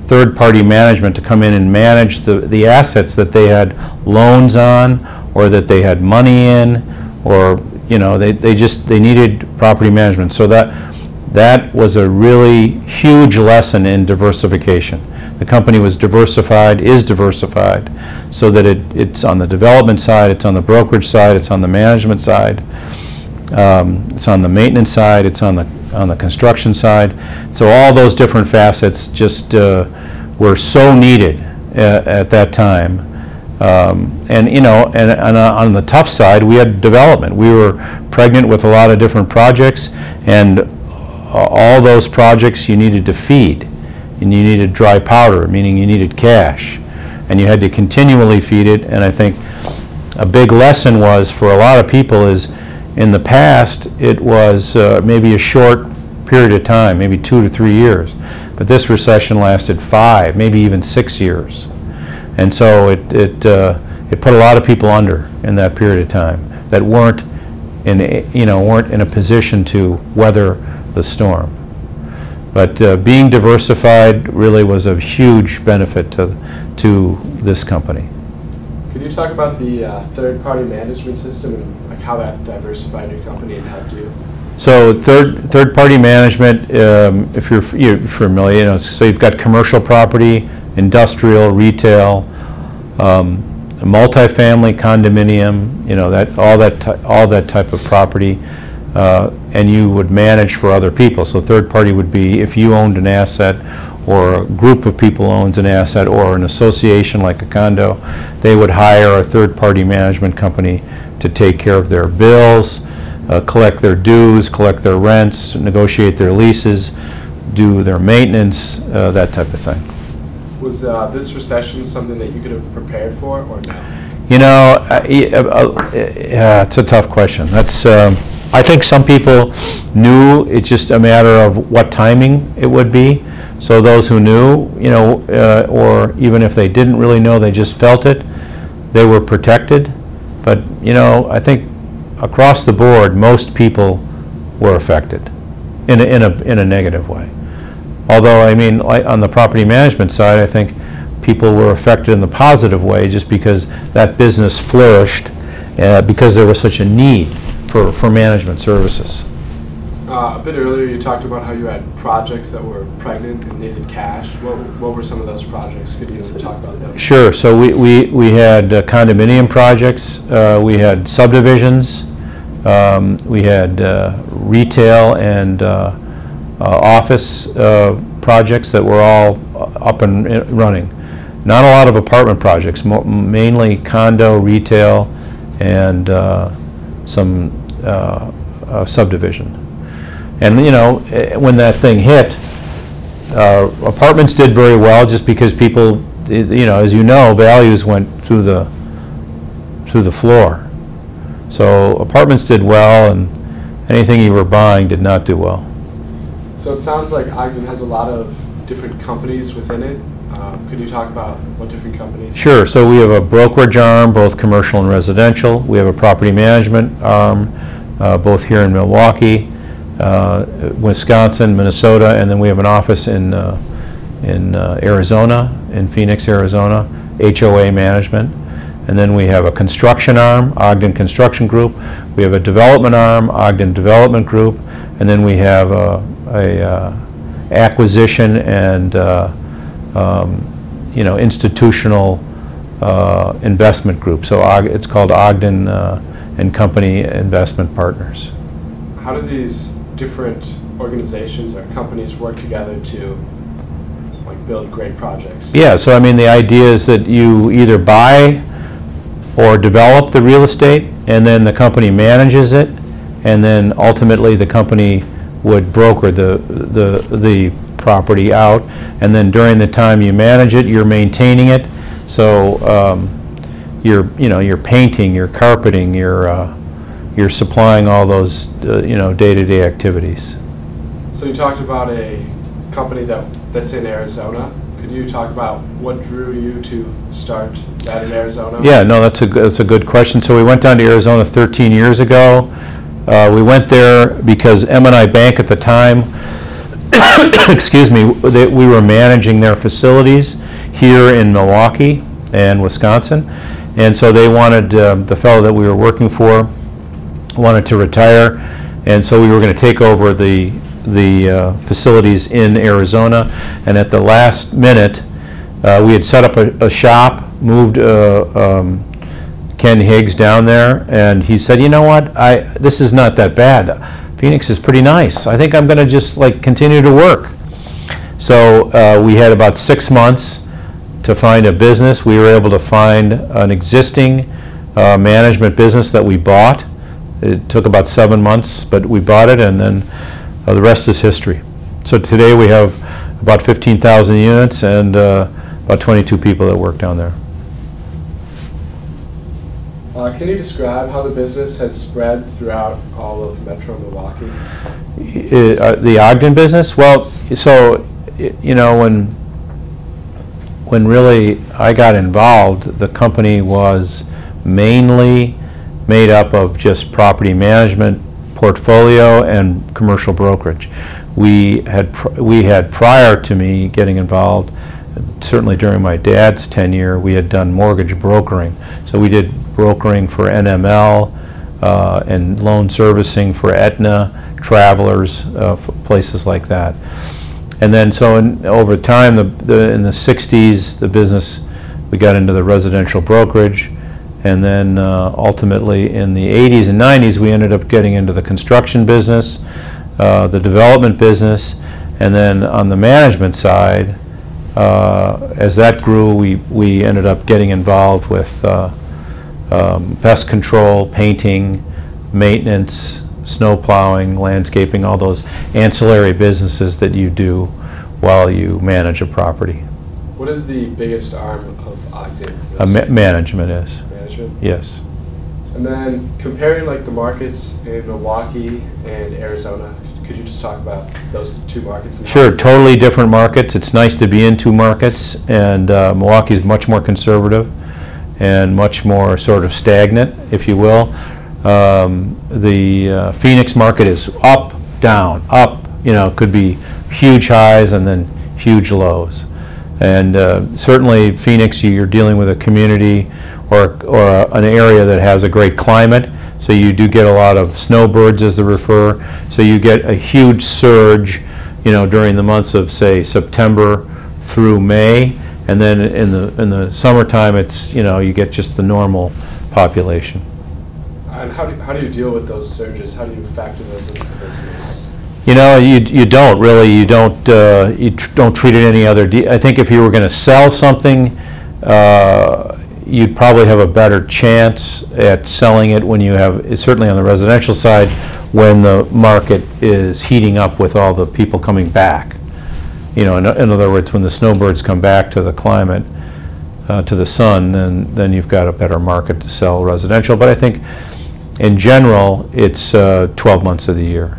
D: third-party management to come in and manage the assets that they had loans on, or that they had money in, or they needed property management. So that was a really huge lesson in diversification. The company was diversified, is diversified, so that it's on the development side, it's on the brokerage side, it's on the management side, it's on the maintenance side, it's on the construction side. So all those different facets just were so needed at that time. And on the tough side, we had development. We were pregnant with a lot of different projects, and all those projects you needed to feed. And you needed dry powder, meaning you needed cash. And you had to continually feed it. And I think a big lesson was, for a lot of people, is in the past it was maybe a short period of time, maybe 2 to 3 years. But this recession lasted 5, maybe even 6 years. And so it put a lot of people under in that period of time that weren't in a position to weather the storm. But being diversified really was a huge benefit to this company.
C: Could you talk about the third-party management system and like how that diversified your company and helped you?
D: So third-party management, if you're familiar, so you've got commercial property, industrial, retail, multifamily, condominium, all that type of property. And you would manage for other people. So third party would be if you owned an asset, or a group of people owns an asset, or an association like a condo, they would hire a third party management company to take care of their bills, collect their dues, collect their rents, negotiate their leases, do their maintenance, that type of thing.
C: Was this recession something that you could have prepared for, or no?
D: It's a tough question. That's I think some people knew. It's just a matter of what timing it would be. So those who knew, or even if they didn't really know, they just felt it, they were protected. But I think across the board, most people were affected in a negative way. Although, I mean, on the property management side, I think people were affected in the positive way, just because that business flourished because there was such a need for management services.
C: A bit earlier you talked about how you had projects that were pregnant and needed cash. What were some of those projects? Could you talk about them?
D: Sure. So we had condominium projects, we had subdivisions, we had retail and office projects that were all up and running. Not a lot of apartment projects, mainly condo, retail, and some subdivision. And when that thing hit, apartments did very well, just because people, as you know, values went through the floor. So apartments did well, and anything you were buying did not do well.
C: So it sounds like Ogden has a lot of different companies within it. Could you talk about what different companies?
D: Sure. So we have a brokerage arm, both commercial and residential. We have a property management arm, both here in Milwaukee, Wisconsin, Minnesota, and then we have an office in Arizona, in Phoenix, Arizona, HOA management. And then we have a construction arm, Ogden Construction Group. We have a development arm, Ogden Development Group, and then we have a acquisition and institutional investment group. So it's called Ogden and Company Investment Partners.
C: How do these different organizations or companies work together to build great projects?
D: Yeah, so I mean the idea is that you either buy or develop the real estate, and then the company manages it, and then ultimately the company would broker the property out, and then during the time you manage it, you're maintaining it. So you're painting, you're carpeting, you're supplying all those day-to-day activities.
C: So you talked about a company that's in Arizona. Could you talk about what drew you to start that in Arizona?
D: Yeah, no, that's a good question. So we went down to Arizona 13 years ago. We went there because M&I Bank at the time, excuse me, we were managing their facilities here in Milwaukee and Wisconsin, and so they wanted, the fellow that we were working for wanted to retire, and so we were going to take over the facilities in Arizona. And at the last minute, we had set up a shop, moved Ken Higgs down there, and he said, you know what, this is not that bad. Phoenix is pretty nice. I think I'm going to just continue to work. So we had about 6 months to find a business. We were able to find an existing management business that we bought. It took about 7 months, but we bought it, and then the rest is history. So today we have about 15,000 units and about 22 people that work down there.
C: Can you describe how the business has spread throughout all of Metro Milwaukee?
D: The Ogden business? Well, so, when really I got involved, the company was mainly made up of just property management, portfolio, and commercial brokerage. We had prior to me getting involved, certainly during my dad's tenure, we had done mortgage brokering. So we did brokering for NML and loan servicing for Aetna, Travelers, places like that. And then so over time, in the 60s, the business, we got into the residential brokerage. And then ultimately in the 80s and 90s, we ended up getting into the construction business, the development business, and then on the management side, as that grew, we ended up getting involved with pest control, painting, maintenance, snow plowing, landscaping, all those ancillary businesses that you do while you manage a property.
C: What is the biggest arm of Ogden?
D: Management is.
C: Management?
D: Yes.
C: And then comparing the markets in Milwaukee and Arizona, could you just talk about those two markets?
D: Sure, totally different markets. It's nice to be in two markets, and Milwaukee is much more conservative and much more sort of stagnant, if you will. The Phoenix market is up, down, up, could be huge highs and then huge lows. And certainly Phoenix, you're dealing with a community or an area that has a great climate, so you do get a lot of snowbirds, as they refer. So you get a huge surge, during the months of, say, September through May, and then in the summertime, it's you get just the normal population.
C: And how do you deal with those surges? How do you factor those into the business?
D: You don't really. You don't treat it any other. I think if you were going to sell something, you'd probably have a better chance at selling it when you have, certainly on the residential side, when the market is heating up with all the people coming back. In other words, when the snowbirds come back to the climate, to the sun, then you've got a better market to sell residential. But I think, in general, it's 12 months of the year.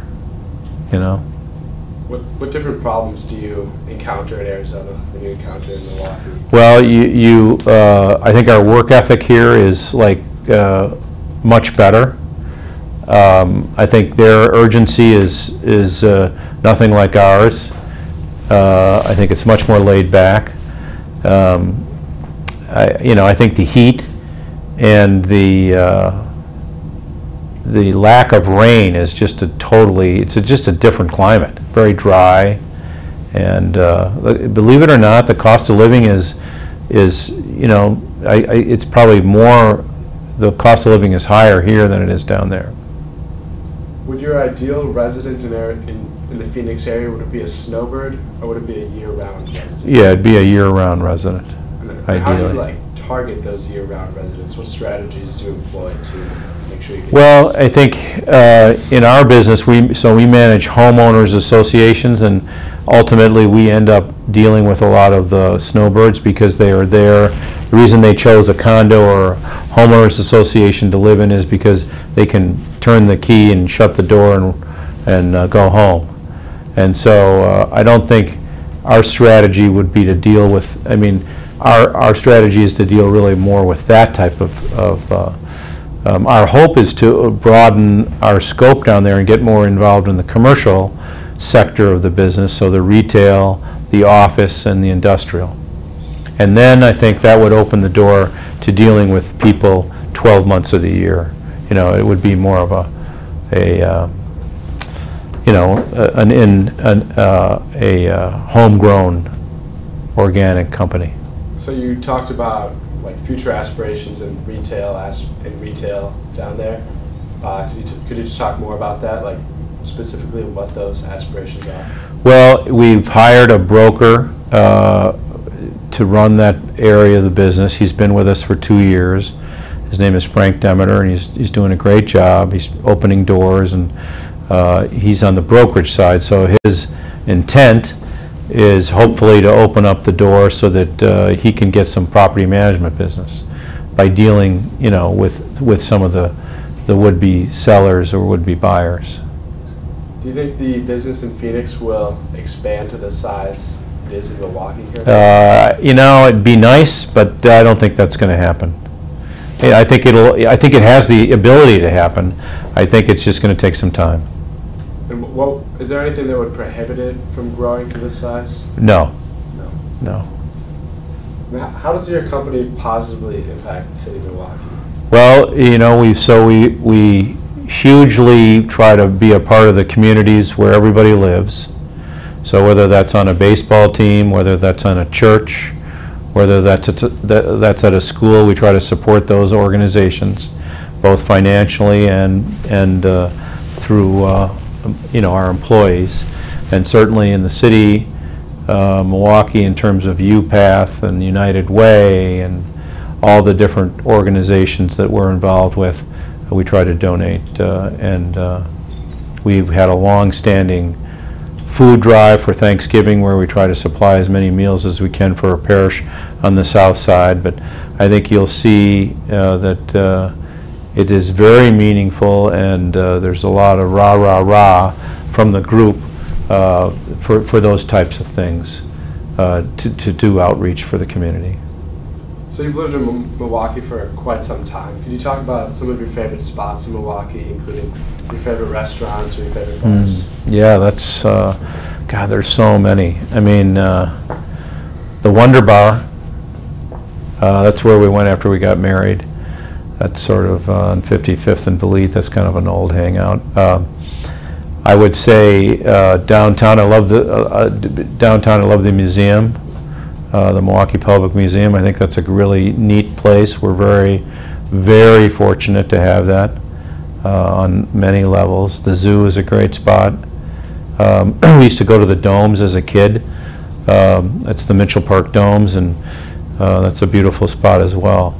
C: What different problems do you encounter in Arizona than you encounter in Milwaukee?
D: Well, I think our work ethic here is much better. I think their urgency is nothing like ours. I think it's much more laid back. I think the heat and the lack of rain is just just a different climate, very dry, and believe it or not, the cost of living is it's probably more, the cost of living is higher here than it is down there.
C: Would your ideal resident in the Phoenix area, would it be a snowbird or would it be a year-round resident?
D: Yeah, it'd be a year-round resident, ideally.
C: How do you target those year-round residents? What strategies do you employ to make sure you get?
D: Well, I think in our business, we manage homeowners associations, and ultimately we end up dealing with a lot of the snowbirds because they are there. The reason they chose a condo or homeowners association to live in is because they can turn the key and shut the door and go home. And so I don't think our strategy would be to deal with, I mean, our strategy is to deal really more with that type of our hope is to broaden our scope down there and get more involved in the commercial sector of the business, so the retail, the office, and the industrial. And then I think that would open the door to dealing with people 12 months of the year. You know, it would be more of a homegrown organic company.
C: So you talked about like future aspirations in retail down there. Could you just talk more about that, like specifically what those aspirations are?
D: Well, we've hired a broker to run that area of the business. He's been with us for 2 years. His name is Frank Demeter, and he's doing a great job. He's opening doors, and he's on the brokerage side. So his intent is hopefully to open up the door so that he can get some property management business by dealing, you know, with some of the would-be sellers or would-be buyers.
C: Do you think the business in Phoenix will expand to the size it is in Milwaukee here?
D: You know, it'd be nice, but I don't think that's going to happen. I think it has the ability to happen. I think it's just going to take some time.
C: And is there anything that would prohibit it from growing to this size?
D: No.
C: No. How does your company positively impact the city of Milwaukee?
D: Well, you know, we hugely try to be a part of the communities where everybody lives. So whether that's on a baseball team, whether that's on a church, whether that's at a school, we try to support those organizations, both financially and through you know, our employees. And certainly in the city, Milwaukee, in terms of UPath and United Way and all the different organizations that we're involved with, we try to donate, and we've had a long-standing food drive for Thanksgiving where we try to supply as many meals as we can for a parish on the south side. But I think you'll see that it is very meaningful, and there's a lot of rah from the group for those types of things to do outreach for the community.
C: So you've lived in Milwaukee for quite some time. Could you talk about some of your favorite spots in Milwaukee, including your favorite restaurants or your favorite bars?
D: Yeah, that's, God, there's so many. I mean, the Wonder Bar, that's where we went after we got married. That's sort of on 55th and Beleath. That's kind of an old hangout. I would say downtown, I love the museum. The Milwaukee Public Museum. I think that's a really neat place. We're very, very fortunate to have that on many levels. The zoo is a great spot. We used to go to the domes as a kid. It's the Mitchell Park Domes, and that's a beautiful spot as well.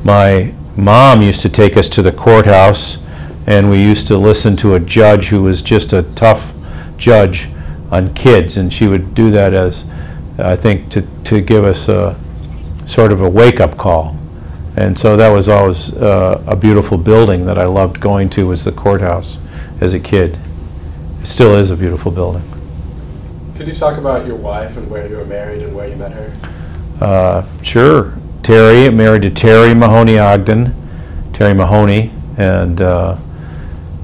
D: My mom used to take us to the courthouse, and we used to listen to a judge who was just a tough judge on kids, and she would do that as, I think, to give us a sort of a wake-up call. And so that was always a beautiful building that I loved going to, was the courthouse as a kid. It still is a beautiful building.
C: Could you talk about your wife and where you were married and where you met her?
D: Sure. Terry, married to Terry Mahoney Ogden, Terry Mahoney, and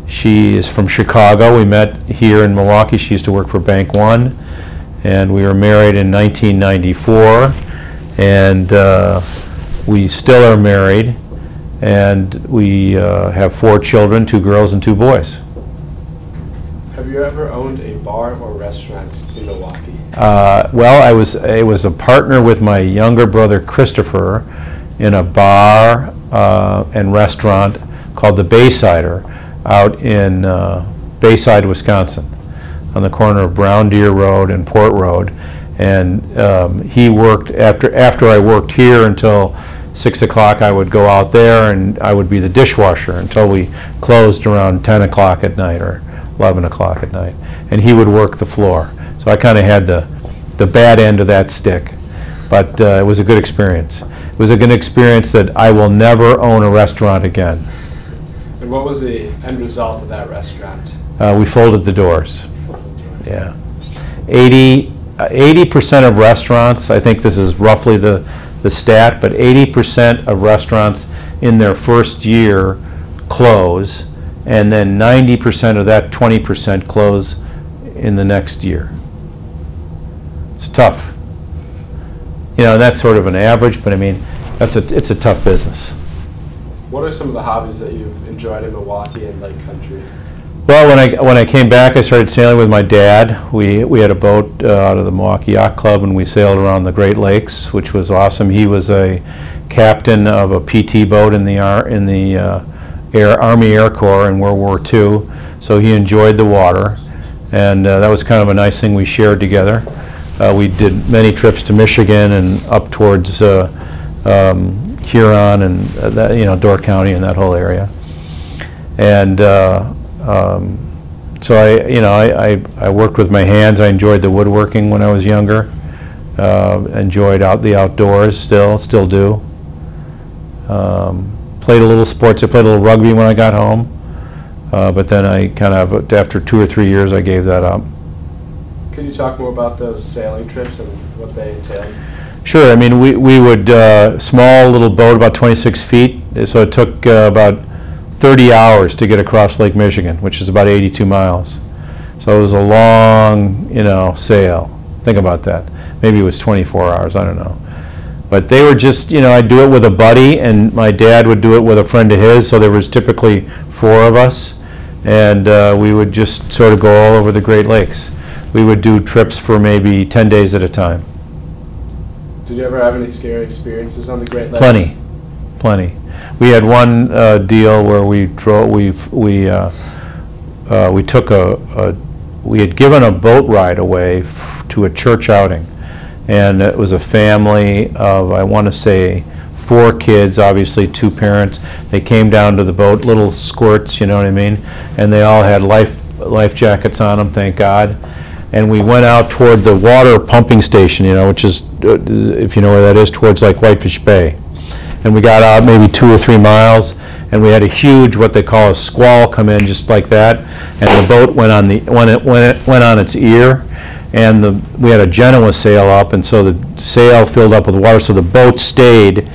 D: she is from Chicago. We met here in Milwaukee. She used to work for Bank One. And we were married in 1994, and we still are married, and we have 4 children, 2 girls and 2 boys.
C: Have you ever owned a bar or restaurant in Milwaukee?
D: Well, I was a partner with my younger brother Christopher in a bar and restaurant called the Baysider out in Bayside, Wisconsin, on the corner of Brown Deer Road and Port Road. And he worked, after I worked here until 6 o'clock, I would go out there and I would be the dishwasher until we closed around 10 o'clock at night or 11 o'clock at night. And he would work the floor. So I kind of had the bad end of that stick, but it was a good experience. It was a good experience that I will never own a restaurant again.
C: And what was the end result of that restaurant?
D: We folded the doors. Yeah. 80% of restaurants, I think this is roughly the stat, but 80% of restaurants in their first year close, and then 90% of that 20% close in the next year. It's tough. You know, that's sort of an average, but I mean, it's a tough business.
C: What are some of the hobbies that you've enjoyed in Milwaukee and Lake Country?
D: Well, when I came back, I started sailing with my dad. We had a boat out of the Milwaukee Yacht Club, and we sailed around the Great Lakes, which was awesome. He was a captain of a PT boat in the Army Air Corps in World War II, so he enjoyed the water, and that was kind of a nice thing we shared together. We did many trips to Michigan and up towards Huron and Door County and that whole area, and so I worked with my hands. I enjoyed the woodworking when I was younger. Enjoyed the outdoors. Still do. Played a little sports. I played a little rugby when I got home, but then I kind of, after 2 or 3 years, I gave that up.
C: Could you talk more about those sailing trips and what they entailed?
D: Sure. I mean, we would, small little boat, about 26 feet, so it took about 30 hours to get across Lake Michigan, which is about 82 miles. So it was a long, sail. Think about that. Maybe it was 24 hours, I don't know. But they were just, I'd do it with a buddy, and my dad would do it with a friend of his, so there was typically 4 of us, and we would just sort of go all over the Great Lakes. We would do trips for maybe 10 days at a time.
C: Did you ever have any scary experiences on the Great Lakes?
D: Plenty. We had one deal where we had given a boat ride away to a church outing, and it was a family of, I want to say, 4 kids, obviously 2 parents. They came down to the boat, little squirts, you know what I mean, and they all had life jackets on them, thank God. And we went out toward the water pumping station, which is, if you know where that is, towards like Whitefish Bay. And we got out maybe 2 or 3 miles, and we had a huge, what they call a squall, come in just like that, and the boat went on went on its ear, and we had a Genoa sail up, and so the sail filled up with water, so the boat stayed.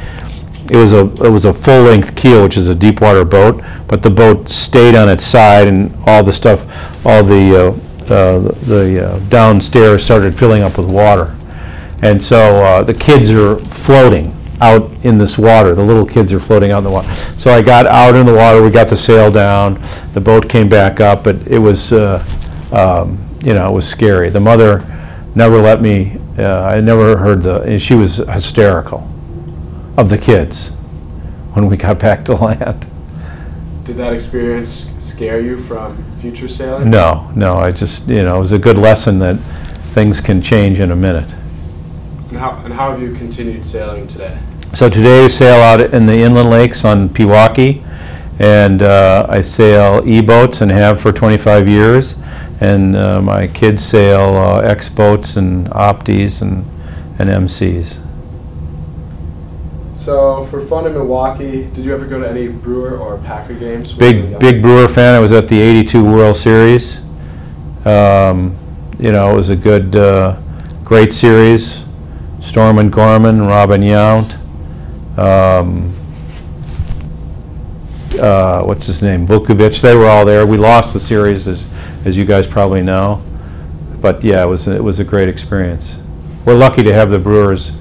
D: It was a full-length keel, which is a deep water boat, but the boat stayed on its side, and all the stuff, all the downstairs started filling up with water, and so the kids are floating out in this water. The little kids are floating out in the water. So I got out in the water. We got the sail down. The boat came back up, but it was, it was scary. The mother never let me. I never heard she was hysterical of the kids when we got back to land.
C: Did that experience scare you from future sailing?
D: No. I just, it was a good lesson that things can change in a minute.
C: And how have you continued sailing today?
D: So today I sail out in the inland lakes on Pewaukee, and I sail e-boats and have for 25 years, and my kids sail X-boats and Optis and MCs.
C: So for fun in Milwaukee, did you ever go to any Brewer or Packer games?
D: Big Brewer fan. I was at the '82 World Series. It was a great series. Stormin Gorman, Robin Yount, what's his name, Vukovic, they were all there. We lost the series, as you guys probably know, but yeah, it was a great experience. We're lucky to have the Brewers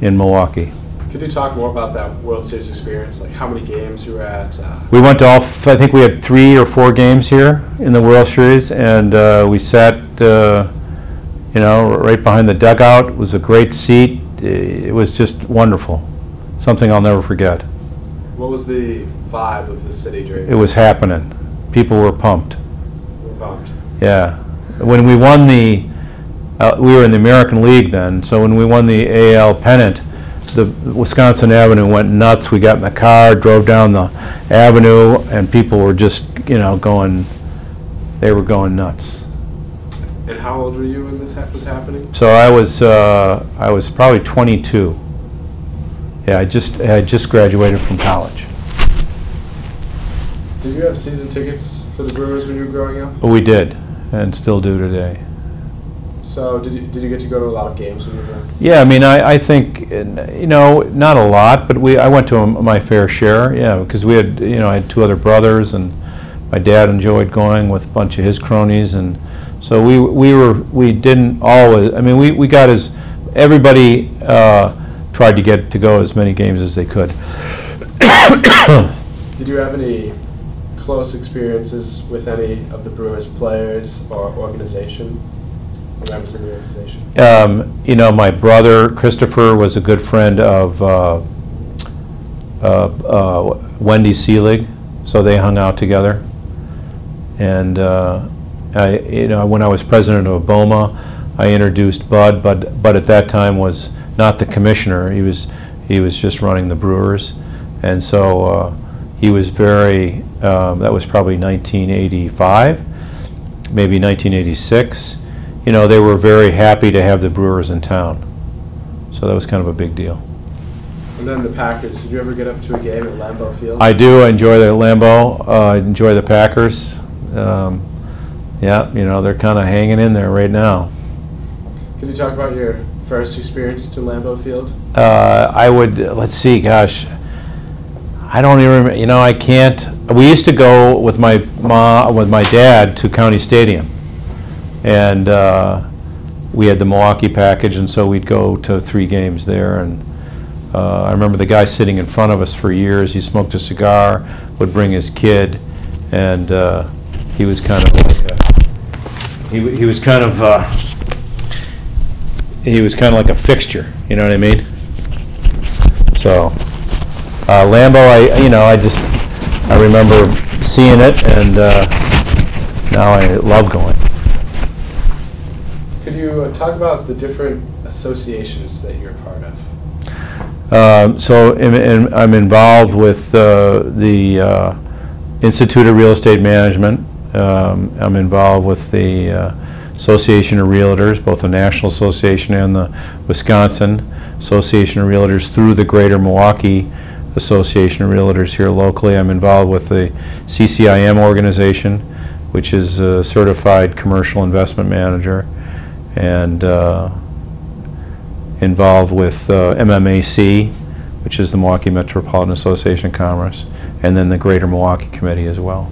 D: in Milwaukee.
C: Could you talk more about that World Series experience, like how many games you were at?
D: We went to I think we had 3 or 4 games here in the World Series, and we sat right behind the dugout. It was a great seat. It was just wonderful. Something I'll never forget.
C: What was the vibe of the city during
D: It was happening. People were pumped.
C: Were pumped.
D: Yeah. When we won we were in the American League then, so when we won the AL pennant, the Wisconsin Avenue went nuts. We got in the car, drove down the avenue, and people were just, they were going nuts.
C: And how old were you when this was happening?
D: So I was probably 22. Yeah, I just graduated from college.
C: Did you have season tickets for the Brewers when you were growing up?
D: We did, and still do today.
C: So did you get to go to a lot of games when you were growing up?
D: Yeah, I mean, I think, you know, not a lot, but I went to my fair share, yeah, because we had, you know, I had two other brothers, and my dad enjoyed going with a bunch of his cronies, and so we didn't always, I mean, we got everybody tried to get to go as many games as they could.
C: Did you have any close experiences with any of the Brewers players or organization, or members of the organization?
D: You know, my brother Christopher was a good friend of Wendy Seelig, so they hung out together. And you know, when I was president of BOMA, I introduced Bud. Bud at that time was not the commissioner; he was just running the Brewers, and so he was very. That was probably 1985, maybe 1986. You know, they were very happy to have the Brewers in town, so that was kind of a big deal.
C: And then the Packers. Did you ever get up to a game at Lambeau Field?
D: I do. I enjoy the Lambeau. I enjoy the Packers. Yeah, you know, they're kind of hanging in there right now.
C: Could you talk about your first experience to Lambeau Field?
D: I would, let's see, gosh, I don't even remember, you know, I can't. We used to go with my dad to County Stadium, and we had the Milwaukee package, and so we'd go to 3 games there. And I remember the guy sitting in front of us for years. He smoked a cigar, would bring his kid, and he was kind of like he was kind of like a fixture. You know what I mean? So Lambeau, I remember seeing it, and now I love going.
C: Could you talk about the different associations that you're a part of?
D: So I'm involved with the Institute of Real Estate Management. I'm involved with the Association of Realtors, both the National Association and the Wisconsin Association of Realtors, through the Greater Milwaukee Association of Realtors here locally. I'm involved with the CCIM organization, which is a certified commercial investment manager, and involved with MMAC, which is the Milwaukee Metropolitan Association of Commerce, and then the Greater Milwaukee Committee as well.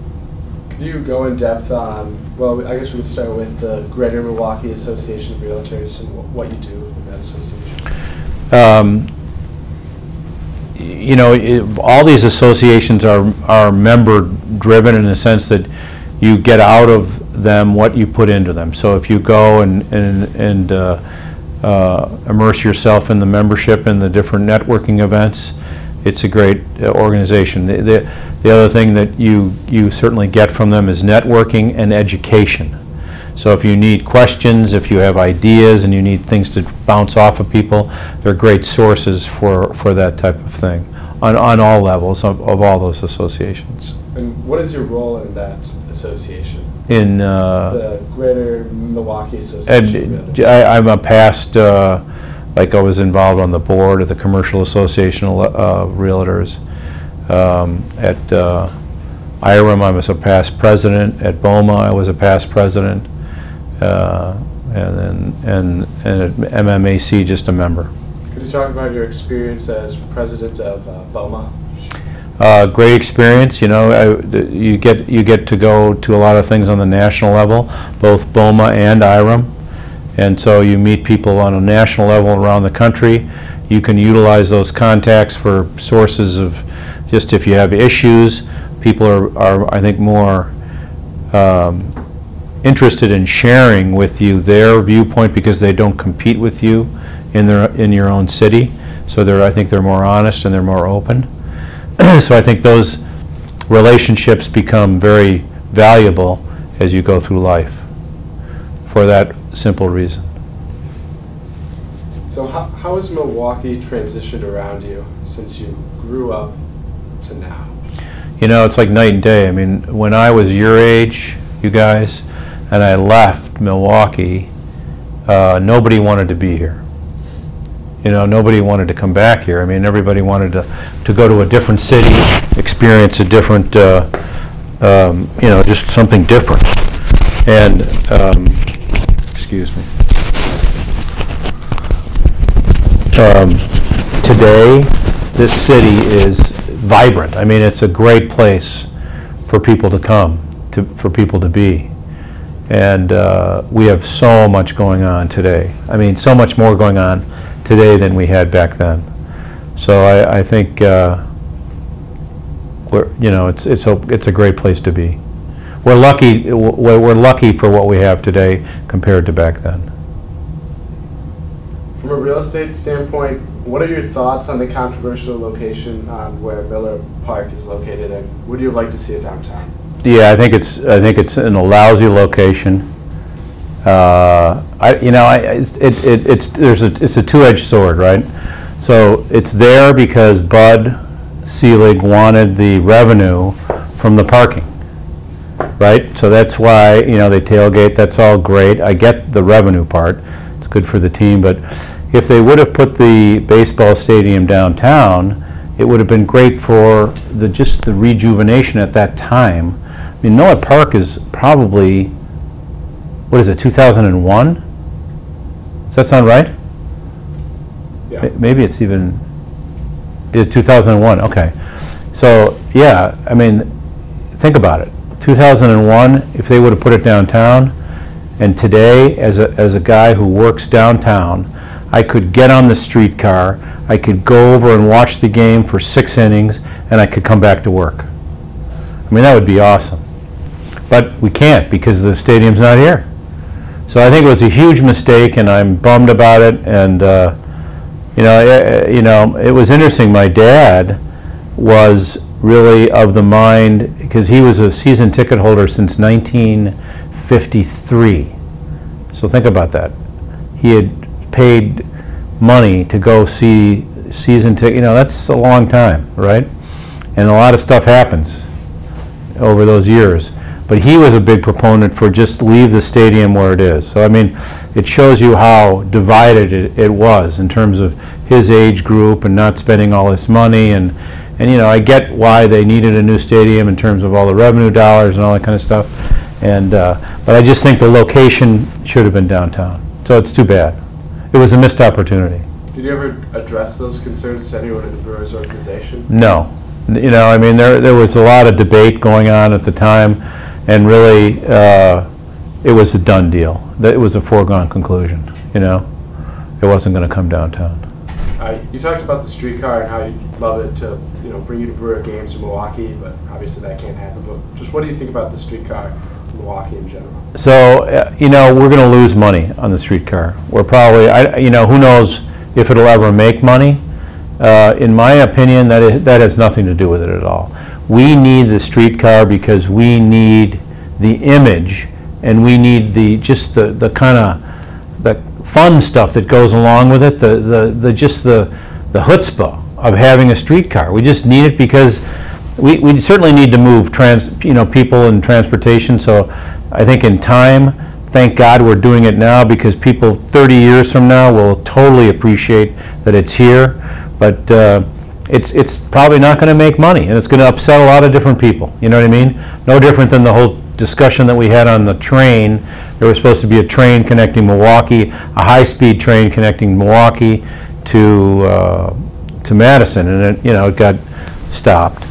C: Could you go in depth on, well, I guess we could start with the Greater Milwaukee Association of Realtors and what you do with that association?
D: You know, all these associations are member-driven in the sense that you get out of them what you put into them. So if you go and immerse yourself in the membership and the different networking events, it's a great organization. The other thing that you certainly get from them is networking and education. So if you need questions, if you have ideas, and you need things to bounce off of people, they're great sources for that type of thing on all levels of all those associations.
C: And what is your role in that association?
D: In
C: the Greater Milwaukee Association.
D: I'm a past, like I was involved on the board of the Commercial Association of Realtors. At IREM, I was a past president. At BOMA, I was a past president. And at MMAC, just a member.
C: Could you talk about your experience as president of BOMA?
D: Great experience. You know, you get to go to a lot of things on the national level, both BOMA and IREM, and so you meet people on a national level around the country. You can utilize those contacts for sources of just if you have issues. People are I think more interested in sharing with you their viewpoint because they don't compete with you in your own city. So I think they're more honest and they're more open. So I think those relationships become very valuable as you go through life for that simple reason.
C: So how has Milwaukee transitioned around you since you grew up to now?
D: You know, it's like night and day. I mean, when I was your age, you guys, and I left Milwaukee, nobody wanted to be here. You know, nobody wanted to come back here. I mean, everybody wanted to go to a different city, experience a different, you know, just something different. And, excuse me. Today, this city is vibrant. I mean, it's a great place for people to come, for people to be. And we have so much going on today. I mean, so much more going on today than we had back then. So I think we're, you know, it's a great place to be. We're lucky. We're lucky for what we have today compared to back then.
C: From a real estate standpoint, what are your thoughts on the controversial location on where Miller Park is located, and would you like to see it downtown?
D: Yeah, I think it's in a lousy location. It's a two-edged sword, right? So it's there because Bud Selig wanted the revenue from the parking, right? So that's why, you know, they tailgate. That's all great. I get the revenue part. It's good for the team, but if they would have put the baseball stadium downtown, it would have been great for just the rejuvenation at that time. I mean, Miller Park is probably, what is it, 2001? Does that sound right?
C: Yeah.
D: Maybe it's even 2001. Okay. So yeah, I mean, think about it. 2001, if they would have put it downtown, and today, as a guy who works downtown, I could get on the streetcar, I could go over and watch the game for 6 innings, and I could come back to work. I mean, that would be awesome. But we can't because the stadium's not here. So I think it was a huge mistake, and I'm bummed about it. And you know, it was interesting. My dad was really of the mind, because he was a season ticket holder since 1953. So think about that. He had paid money to go see season ticket. You know, that's a long time, right? And a lot of stuff happens over those years. But he was a big proponent for just leave the stadium where it is. So I mean, it shows you how divided it was in terms of his age group and not spending all this money. And you know, I get why they needed a new stadium in terms of all the revenue dollars and all that kind of stuff. And but I just think the location should have been downtown. So it's too bad. It was a missed opportunity.
C: Did you ever address those concerns to anyone in the Brewers organization?
D: No. You know, I mean, there was a lot of debate going on at the time, and really, it was a done deal. It was a foregone conclusion, you know. It wasn't going to come downtown.
C: You talked about the streetcar and how you'd love it to, you know, bring you to Brewer games in Milwaukee, but obviously that can't happen. But just what do you think about the streetcar in Milwaukee in general?
D: So, you know, we're going to lose money on the streetcar. We're probably, you know, who knows if it'll ever make money. In my opinion, that has nothing to do with it at all. We need the streetcar because we need the image, and we need the kind of the fun stuff that goes along with it. The chutzpah of having a streetcar. We just need it because we certainly need to move people and transportation. So I think in time, thank God we're doing it now, because people 30 years from now will totally appreciate that it's here. But it's probably not going to make money, and it's going to upset a lot of different people. You know what I mean? No different than the whole discussion that we had on the train. There was supposed to be a train connecting Milwaukee, a high-speed train connecting Milwaukee to Madison, and it got stopped.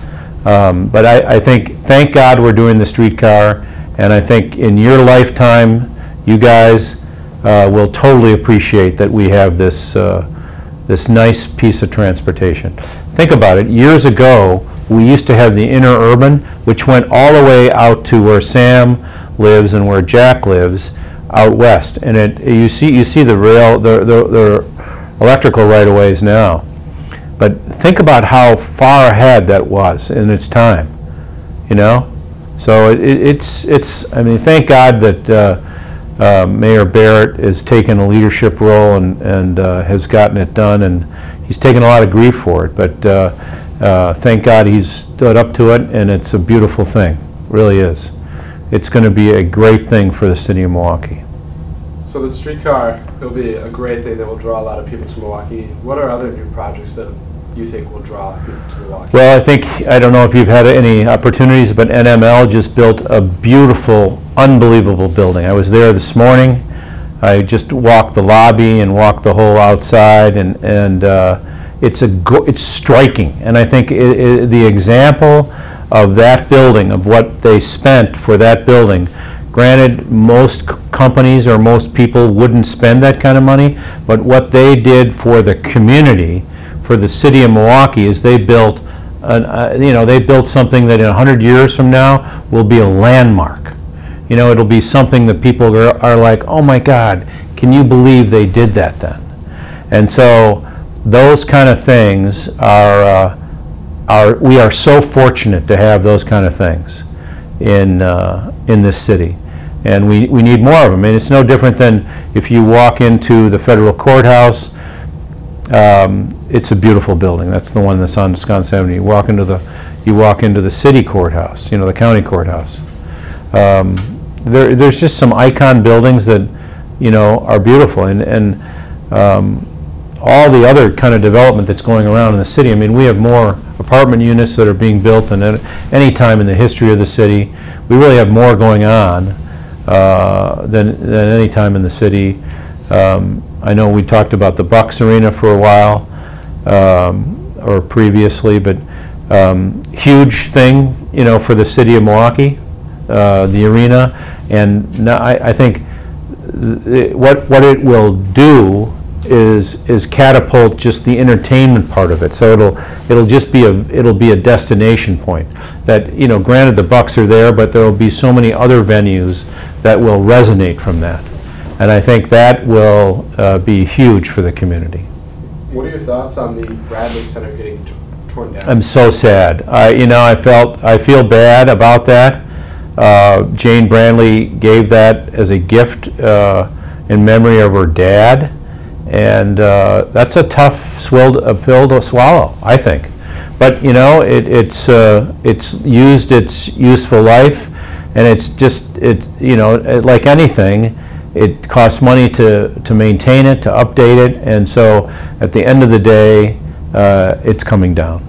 D: But I think, thank God we're doing the streetcar, and I think in your lifetime, you guys will totally appreciate that we have this nice piece of transportation. Think about it. Years ago, we used to have the interurban, which went all the way out to where Sam lives and where Jack lives, out west. And you see the rail, the electrical right-of-ways now. But think about how far ahead that was in its time, you know? So I mean, thank God that Mayor Barrett has taken a leadership role and has gotten it done, and he's taken a lot of grief for it, but thank God he's stood up to it, and it's a beautiful thing, it really is. it's going to be a great thing for the city of Milwaukee.
C: So the streetcar, it'll be a great thing that will draw a lot of people to Milwaukee. What are other new projects that you think will draw people to Milwaukee?
D: Well, I don't know if you've had any opportunities, but NML just built a beautiful, unbelievable building. I was there this morning. I just walked the lobby and walked the whole outside, and it's striking. And I think the example of that building, of what they spent for that building, granted, most companies or most people wouldn't spend that kind of money, but what they did for the community, for the city of Milwaukee, is they built, they built something that in 100 years from now will be a landmark. It'll be something that people are like, oh my God, can you believe they did that then? And so those kind of things we are so fortunate to have those kind of things in this city. And we need more of them. And it's no different than if you walk into the federal courthouse. It's a beautiful building. That's the one that's on Wisconsin Avenue. You walk into the city courthouse, the county courthouse. There's just some icon buildings that are beautiful, and all the other kind of development that's going around in the city. I mean, we have more apartment units that are being built than at any time in the history of the city. We really have more going on than any time in the city. I know we talked about the Bucks Arena for a while, or previously, but huge thing, for the city of Milwaukee, the arena. And now I think what it will do is catapult just the entertainment part of it. So it'll just be a destination point. That, granted, the Bucks are there, but there will be so many other venues that will resonate from that. And I think that will be huge for the community.
C: What are your thoughts on the Bradley Center getting torn down?
D: I'm so sad. I feel bad about that. Jane Brandley gave that as a gift in memory of her dad, and that's a tough pill to swallow, I think. But it's used its useful life, and like anything, it costs money to maintain it, to update it, and so at the end of the day, it's coming down.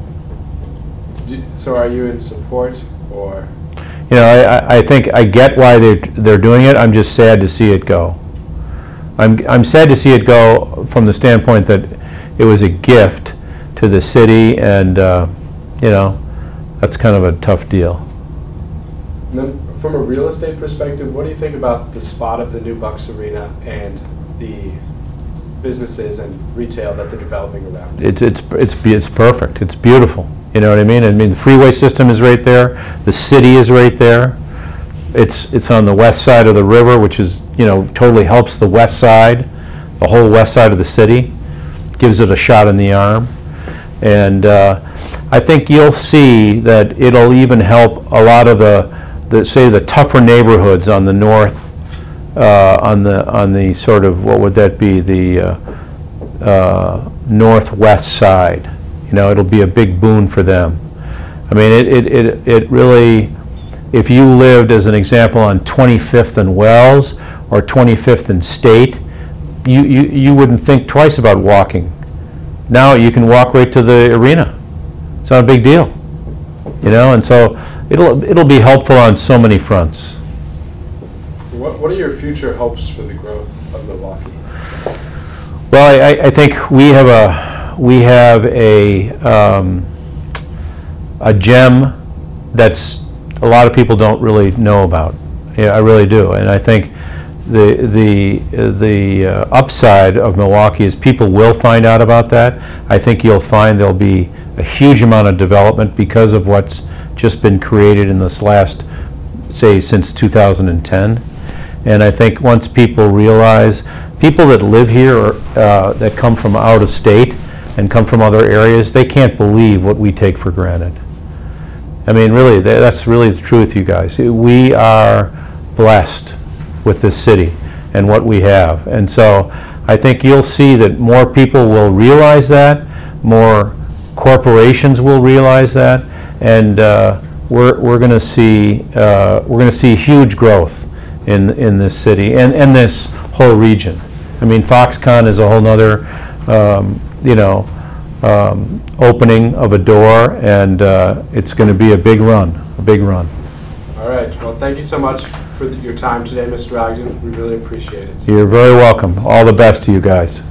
C: So are you in support, or?
D: I think I get why they're doing it. I'm just sad to see it go. I'm sad to see it go from the standpoint that it was a gift to the city, and that's kind of a tough deal.
C: And then from a real estate perspective, what do you think about the spot of the new Bucks Arena and the businesses and retail that they're developing around it?
D: It's perfect. It's beautiful. You know what I mean? The freeway system is right there. The city is right there. It's on the west side of the river, which is, totally helps the west side, the whole west side of the city. Gives it a shot in the arm. And I think you'll see that it'll even help a lot of the tougher neighborhoods on the north, on the sort of, what would that be, the northwest side. It'll be a big boon for them. I mean, it really, if you lived, as an example, on 25th and Wells or 25th and State, you wouldn't think twice about walking. Now you can walk right to the arena. It's not a big deal, and so it'll be helpful on so many fronts.
C: What are your future hopes for the growth of Milwaukee?
D: Well, I think we have a gem that's a lot of people don't really know about. Yeah, I really do, and I think the upside of Milwaukee is people will find out about that. I think you'll find there'll be a huge amount of development because of what's just been created in this last, say, since 2010. And I think once people realize, people that live here or, that come from out of state and come from other areas, they can't believe what we take for granted. I mean, really, that's really the truth, you guys. We are blessed with this city and what we have. And so I think you'll see that more people will realize that, more corporations will realize that, and we're going to see huge growth in this city and this whole region. I mean, Foxconn is a whole nother, opening of a door, and it's going to be a big run.
C: All right. Well, thank you so much for your time today, Mr. Ogden. We really appreciate it.
D: You're very welcome. All the best to you guys.